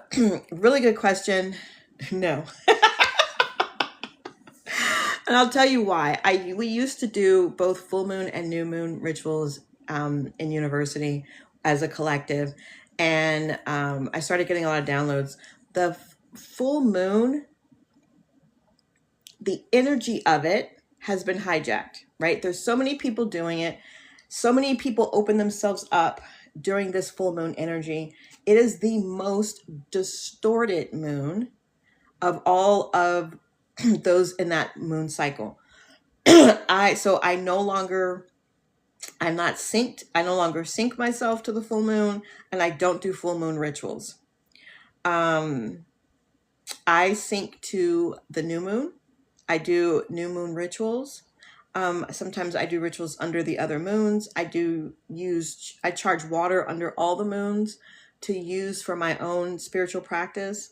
Speaker 1: really good question. No. And I'll tell you why. We used to do both full moon and new moon rituals in university as a collective. And I started getting a lot of downloads. The full moon, the energy of it has been hijacked, right? There's so many people doing it. So many people open themselves up during this full moon energy. It is the most distorted moon of all of those in that moon cycle. So I'm not synced. I no longer sync myself to the full moon, and I don't do full moon rituals. I sync to the new moon. I do new moon rituals. Sometimes I do rituals under the other moons. I charge water under all the moons to use for my own spiritual practice.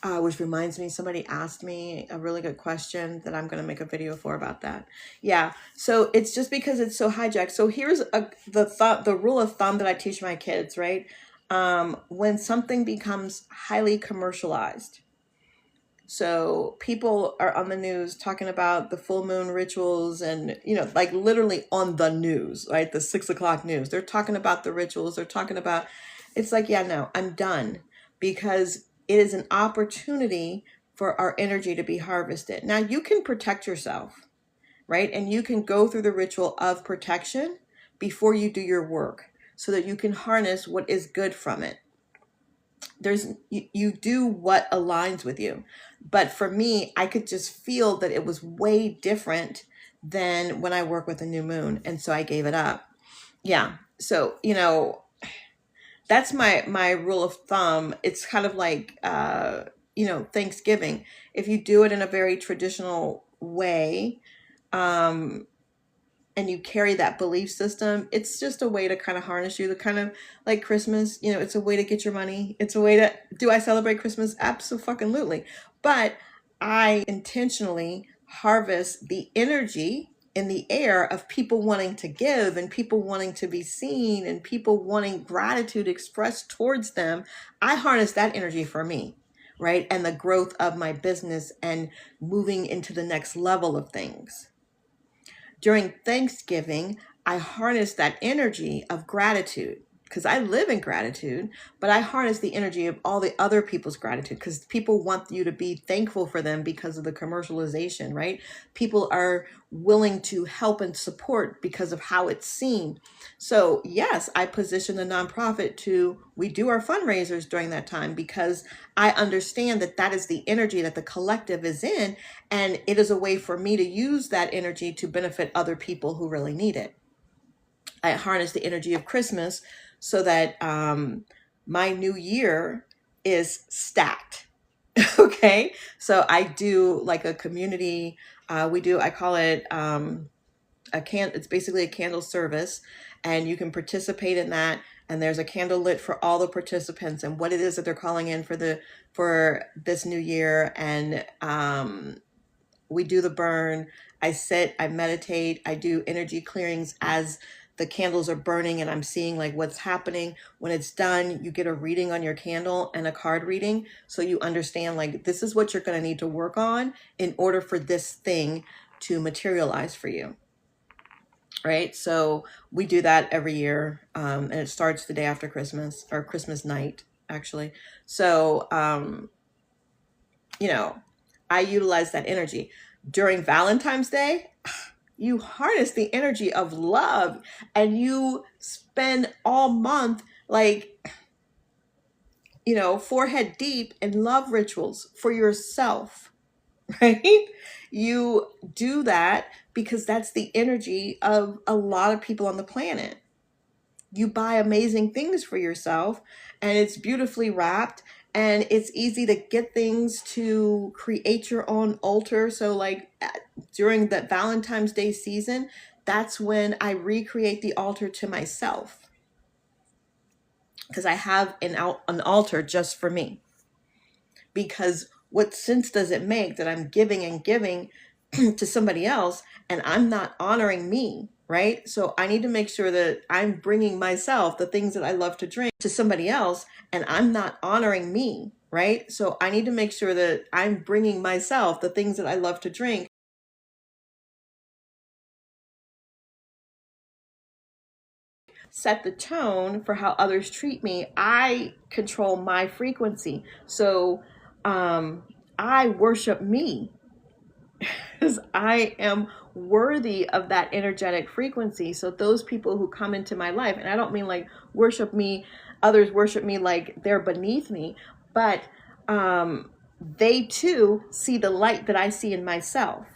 Speaker 1: Which reminds me, somebody asked me a really good question that I'm going to make a video for about that. Yeah. So it's just because it's so hijacked. So here's the rule of thumb that I teach my kids, right? when something becomes highly commercialized. So people are on the news talking about the full moon rituals and, like literally on the news, right? The 6 o'clock news. They're talking about the rituals. They're talking about, it's like, yeah, no, I'm done, because it is an opportunity for our energy to be harvested. Now you can protect yourself, right? And you can go through the ritual of protection before you do your work so that you can harness what is good from it. You do what aligns with you. But for me, I could just feel that it was way different than when I work with a new moon. And so I gave it up. Yeah. So, that's my rule of thumb. It's kind of like, Thanksgiving. If you do it in a very traditional way, and you carry that belief system, it's just a way to kind of harness you. The kind of like Christmas, it's a way to get your money. It's a way to, do I celebrate Christmas? Absolutely. But I intentionally harvest the energy in the air of people wanting to give and people wanting to be seen and people wanting gratitude expressed towards them. I harness that energy for me, right? And the growth of my business and moving into the next level of things. During Thanksgiving, I harness that energy of gratitude because I live in gratitude, but I harness the energy of all the other people's gratitude because people want you to be thankful for them because of the commercialization, right? People are willing to help and support because of how it's seen. So yes, I position the nonprofit we do our fundraisers during that time because I understand that that is the energy that the collective is in, and it is a way for me to use that energy to benefit other people who really need it. I harness the energy of Christmas so that my new year is stacked. Okay. So I do like a community, I call it it's basically a candle service, and you can participate in that. And there's a candle lit for all the participants and what it is that they're calling in for this new year. And we do the burn. I sit, I meditate, I do energy clearings as the candles are burning and I'm seeing like what's happening. When it's done, you get a reading on your candle and a card reading. So you understand like this is what you're going to need to work on in order for this thing to materialize for you. Right. So we do that every year. And it starts the day after Christmas or Christmas night, actually. So, I utilize that energy. During Valentine's Day, you harness the energy of love and you spend all month like, forehead deep in love rituals for yourself, right? You do that because that's the energy of a lot of people on the planet. You buy amazing things for yourself and it's beautifully wrapped and it's easy to get things to create your own altar. So like during that Valentine's Day season, that's when I recreate the altar to myself because I have an altar just for me. Because what sense does it make that I'm giving and giving to somebody else and I'm not honoring me, right? So I need to make sure that I'm bringing myself the things that I love to drink to somebody else and I'm not honoring me, right? So I need to make sure that I'm bringing myself the things that I love to drink. Set the tone for how others treat me. I control my frequency. So I worship me because I am worthy of that energetic frequency. So those people who come into my life, and I don't mean like worship me, others worship me like they're beneath me, but they too see the light that I see in myself,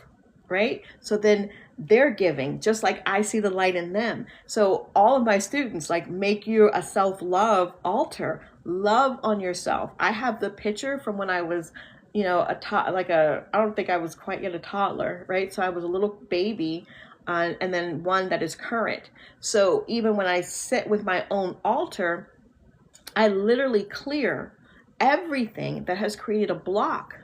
Speaker 1: right? So then they're giving just like I see the light in them. So all of my students like make you a self-love altar. Love on yourself. I have the picture from when I was I don't think I was quite yet a toddler, right? So I was a little baby, and then one that is current. So even when I sit with my own altar, I literally clear everything that has created a block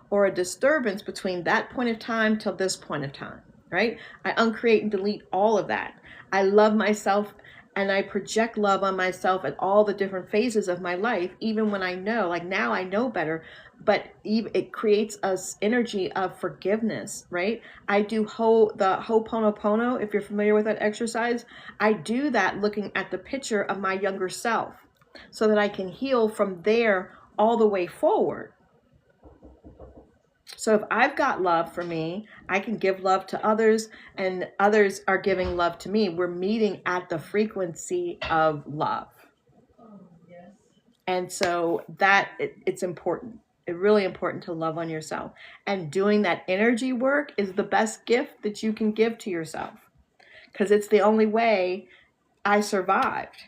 Speaker 1: or a disturbance between that point of time till this point of time, right? I uncreate and delete all of that. I love myself and I project love on myself at all the different phases of my life, even when I know, like now I know better, but it creates us energy of forgiveness, right? I do the Ho'oponopono, if you're familiar with that exercise. I do that looking at the picture of my younger self so that I can heal from there all the way forward. So if I've got love for me, I can give love to others, and others are giving love to me. We're meeting at the frequency of love. And so it's important. It's really important to love on yourself. And doing that energy work is the best gift that you can give to yourself, because it's the only way I survived,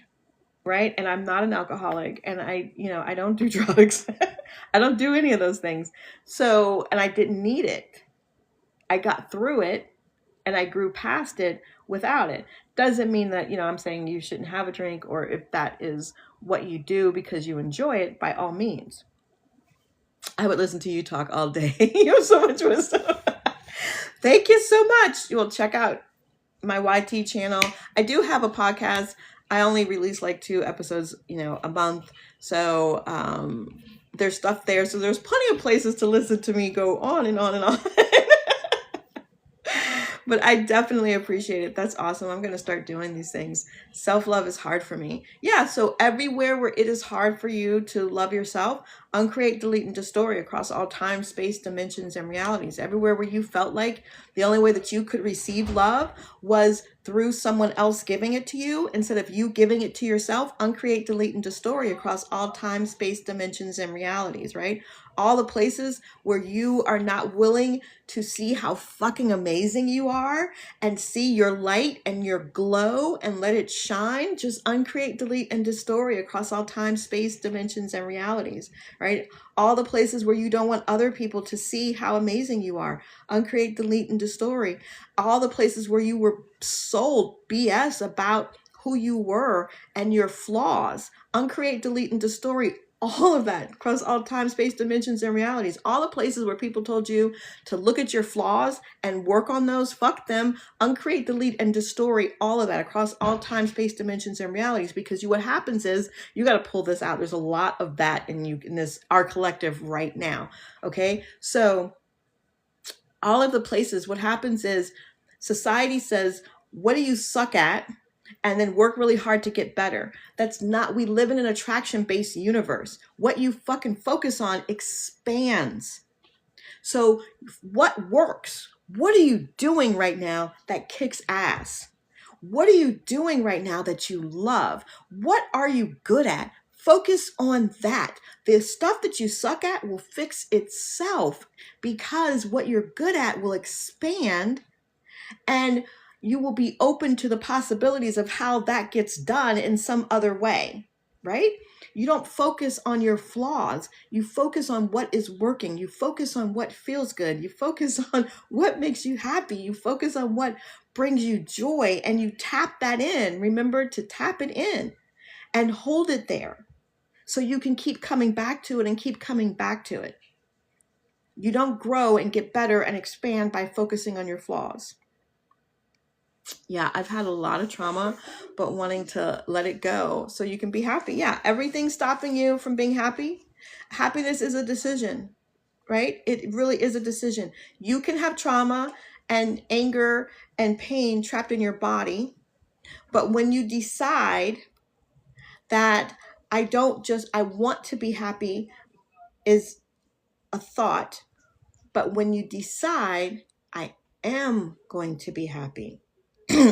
Speaker 1: right? And I'm not an alcoholic, and I don't do drugs. I don't do any of those things. So, and I didn't need it. I got through it and I grew past it without it. Doesn't mean that, I'm saying you shouldn't have a drink, or if that is what you do because you enjoy it, by all means. I would listen to you talk all day. You have so much wisdom. Thank you so much. You will check out my YT channel. I do have a podcast. I only release like 2 episodes, a month. So there's stuff there. So there's plenty of places to listen to me go on and on and on. But I definitely appreciate it. That's awesome. I'm going to start doing these things. Self-love is hard for me. Yeah, so everywhere where it is hard for you to love yourself, uncreate, delete, and distort across all time, space, dimensions, and realities. Everywhere where you felt like the only way that you could receive love was through someone else giving it to you instead of you giving it to yourself, uncreate, delete, and distort across all time, space, dimensions, and realities, right? All the places where you are not willing to see how fucking amazing you are and see your light and your glow and let it shine, just uncreate, delete, and distort across all time, space, dimensions, and realities, right? All the places where you don't want other people to see how amazing you are, uncreate, delete, and distort. All the places where you were sold BS about who you were and your flaws, uncreate, delete, and distort. All of that across all time, space, dimensions, and realities. All the places where people told you to look at your flaws and work on those, fuck them, uncreate, delete, and distort all of that across all time, space, dimensions, and realities. Because what happens is you got to pull this out. There's a lot of that in this, our collective right now. Okay. So all of the places, what happens is society says, what do you suck at? And then work really hard to get better. That's not, we live in an attraction-based universe. What you fucking focus on expands. So what works? What are you doing right now that kicks ass? What are you doing right now that you love? What are you good at? Focus on that. The stuff that you suck at will fix itself, because what you're good at will expand, and you will be open to the possibilities of how that gets done in some other way, right? You don't focus on your flaws. You focus on what is working. You focus on what feels good. You focus on what makes you happy. You focus on what brings you joy, and you tap that in. Remember to tap it in and hold it there so you can keep coming back to it and keep coming back to it. You don't grow and get better and expand by focusing on your flaws. Yeah, I've had a lot of trauma, but wanting to let it go so you can be happy. Yeah, everything stopping you from being happy. Happiness is a decision, right? It really is a decision. You can have trauma and anger and pain trapped in your body, but when you decide that I want to be happy is a thought, but when you decide I am going to be happy,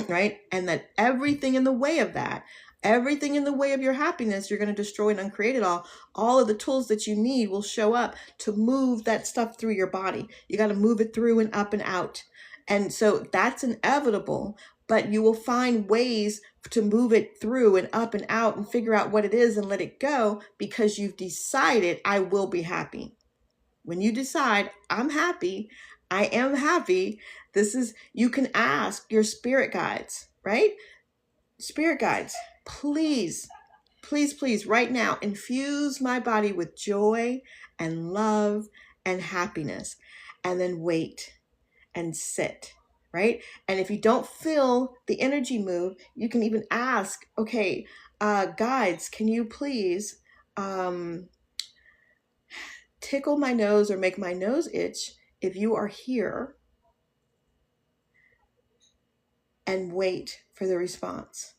Speaker 1: right? And that everything in the way of that, everything in the way of your happiness, you're going to destroy and uncreate it all. All of the tools that you need will show up to move that stuff through your body. You got to move it through and up and out. And so that's inevitable, but you will find ways to move it through and up and out and figure out what it is and let it go, because you've decided I will be happy. When you decide I'm happy, I am happy, you can ask your spirit guides, right? Spirit guides, please, please, please, right now, infuse my body with joy and love and happiness, and then wait and sit right? And if you don't feel the energy move, you can even ask, okay, guides, can you please tickle my nose or make my nose itch if you are here, and wait for the response.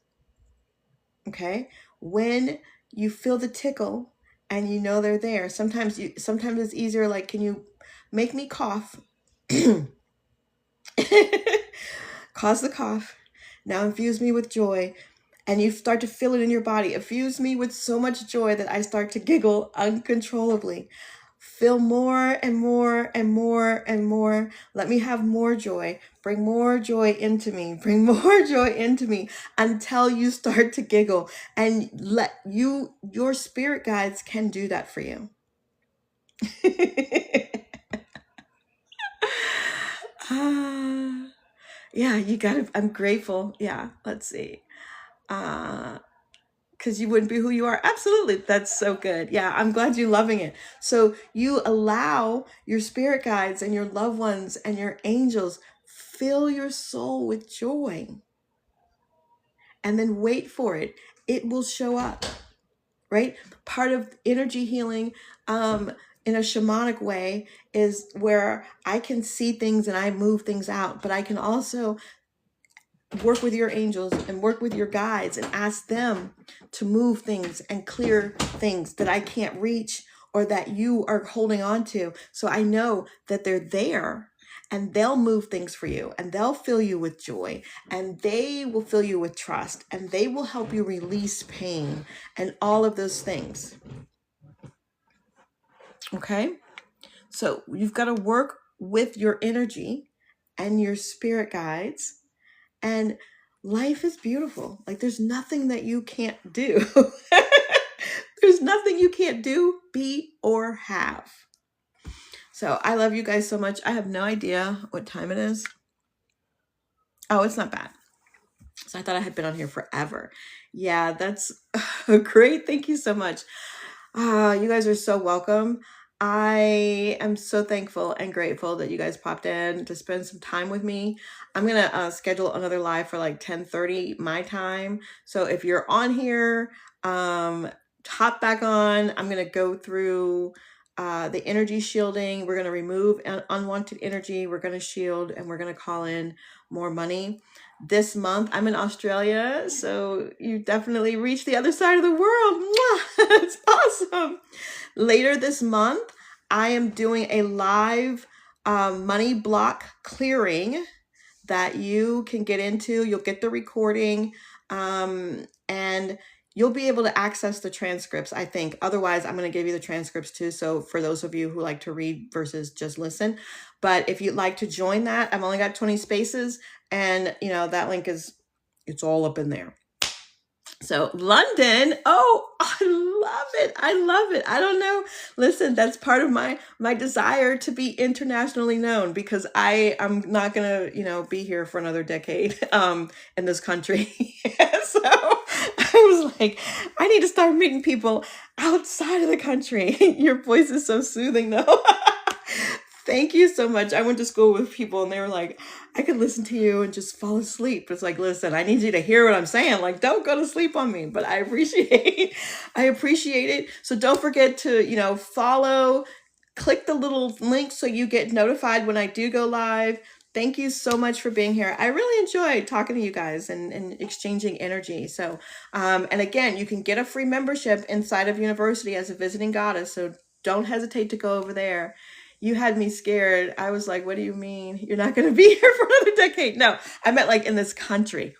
Speaker 1: Okay? When you feel the tickle and you know they're there, sometimes it's easier, like, can you make me cough? Cause the cough. Now infuse me with joy. And you start to feel it in your body. Infuse me with so much joy that I start to giggle uncontrollably. Feel more and more and more and more. Let me have more joy. Bring more joy into me. Bring more joy into me until you start to giggle. And your spirit guides can do that for you. Yeah, you gotta, I'm grateful. Yeah, let's see. Because you wouldn't be who you are. Absolutely. That's so good. Yeah, I'm glad you're loving it. So you allow your spirit guides and your loved ones and your angels fill your soul with joy, and then wait for it. It will show up, right? Part of energy healing in a shamanic way is where I can see things and I move things out, but I can also work with your angels and work with your guides and ask them to move things and clear things that I can't reach or that you are holding on to. So I know that they're there, and they'll move things for you, and they'll fill you with joy, and they will fill you with trust, and they will help you release pain and all of those things. Okay? So you've got to work with your energy and your spirit guides. And life is beautiful. Like, there's nothing that you can't do. There's nothing you can't do, be, or have. So I love you guys so much. I have no idea what time it is. Oh, it's not bad. So I thought I had been on here forever. Yeah, that's great. Thank you so much. You guys are so welcome. I am so thankful and grateful that you guys popped in to spend some time with me. I'm going to schedule another live for like 10:30 my time. So if you're on here, hop back on. I'm going to go through the energy shielding. We're going to remove unwanted energy. We're going to shield, and we're going to call in more money. This month, I'm in Australia, so you definitely reached the other side of the world. It's awesome. Later this month, I am doing a live money block clearing that you can get into. You'll get the recording, and you'll be able to access the transcripts, I think. Otherwise, I'm going to give you the transcripts too. So for those of you who like to read versus just listen. But if you'd like to join that, I've only got 20 spaces. And, that link it's all up in there. So London, oh, I love it. I love it. I don't know. Listen, that's part of my desire to be internationally known, because I'm not going to, be here for another decade in this country. So I was like, I need to start meeting people outside of the country. Your voice is so soothing though. Thank you so much. I went to school with people and they were like, I could listen to you and just fall asleep. It's like, listen, I need you to hear what I'm saying. Like, don't go to sleep on me. But I appreciate it. So don't forget to, follow, click the little link so you get notified when I do go live. Thank you so much for being here. I really enjoyed talking to you guys and exchanging energy. So, and again, you can get a free membership inside of University as a visiting goddess. So don't hesitate to go over there. You had me scared. I was like, what do you mean? You're not going to be here for another decade? No, I meant like in this country.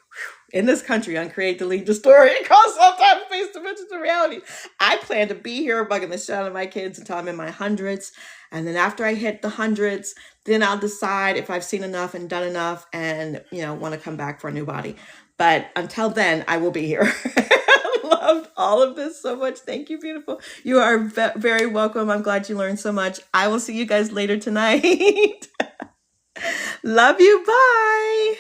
Speaker 1: In this country on Create, Delete, Distort. It costs sometimes face dimensions of reality. I plan to be here bugging the shit out of my kids until I'm in my hundreds. And then after I hit the hundreds, then I'll decide if I've seen enough and done enough and, want to come back for a new body. But until then, I will be here. Loved all of this so much. Thank you, beautiful. You are very welcome. I'm glad you learned so much. I will see you guys later tonight. Love you. Bye.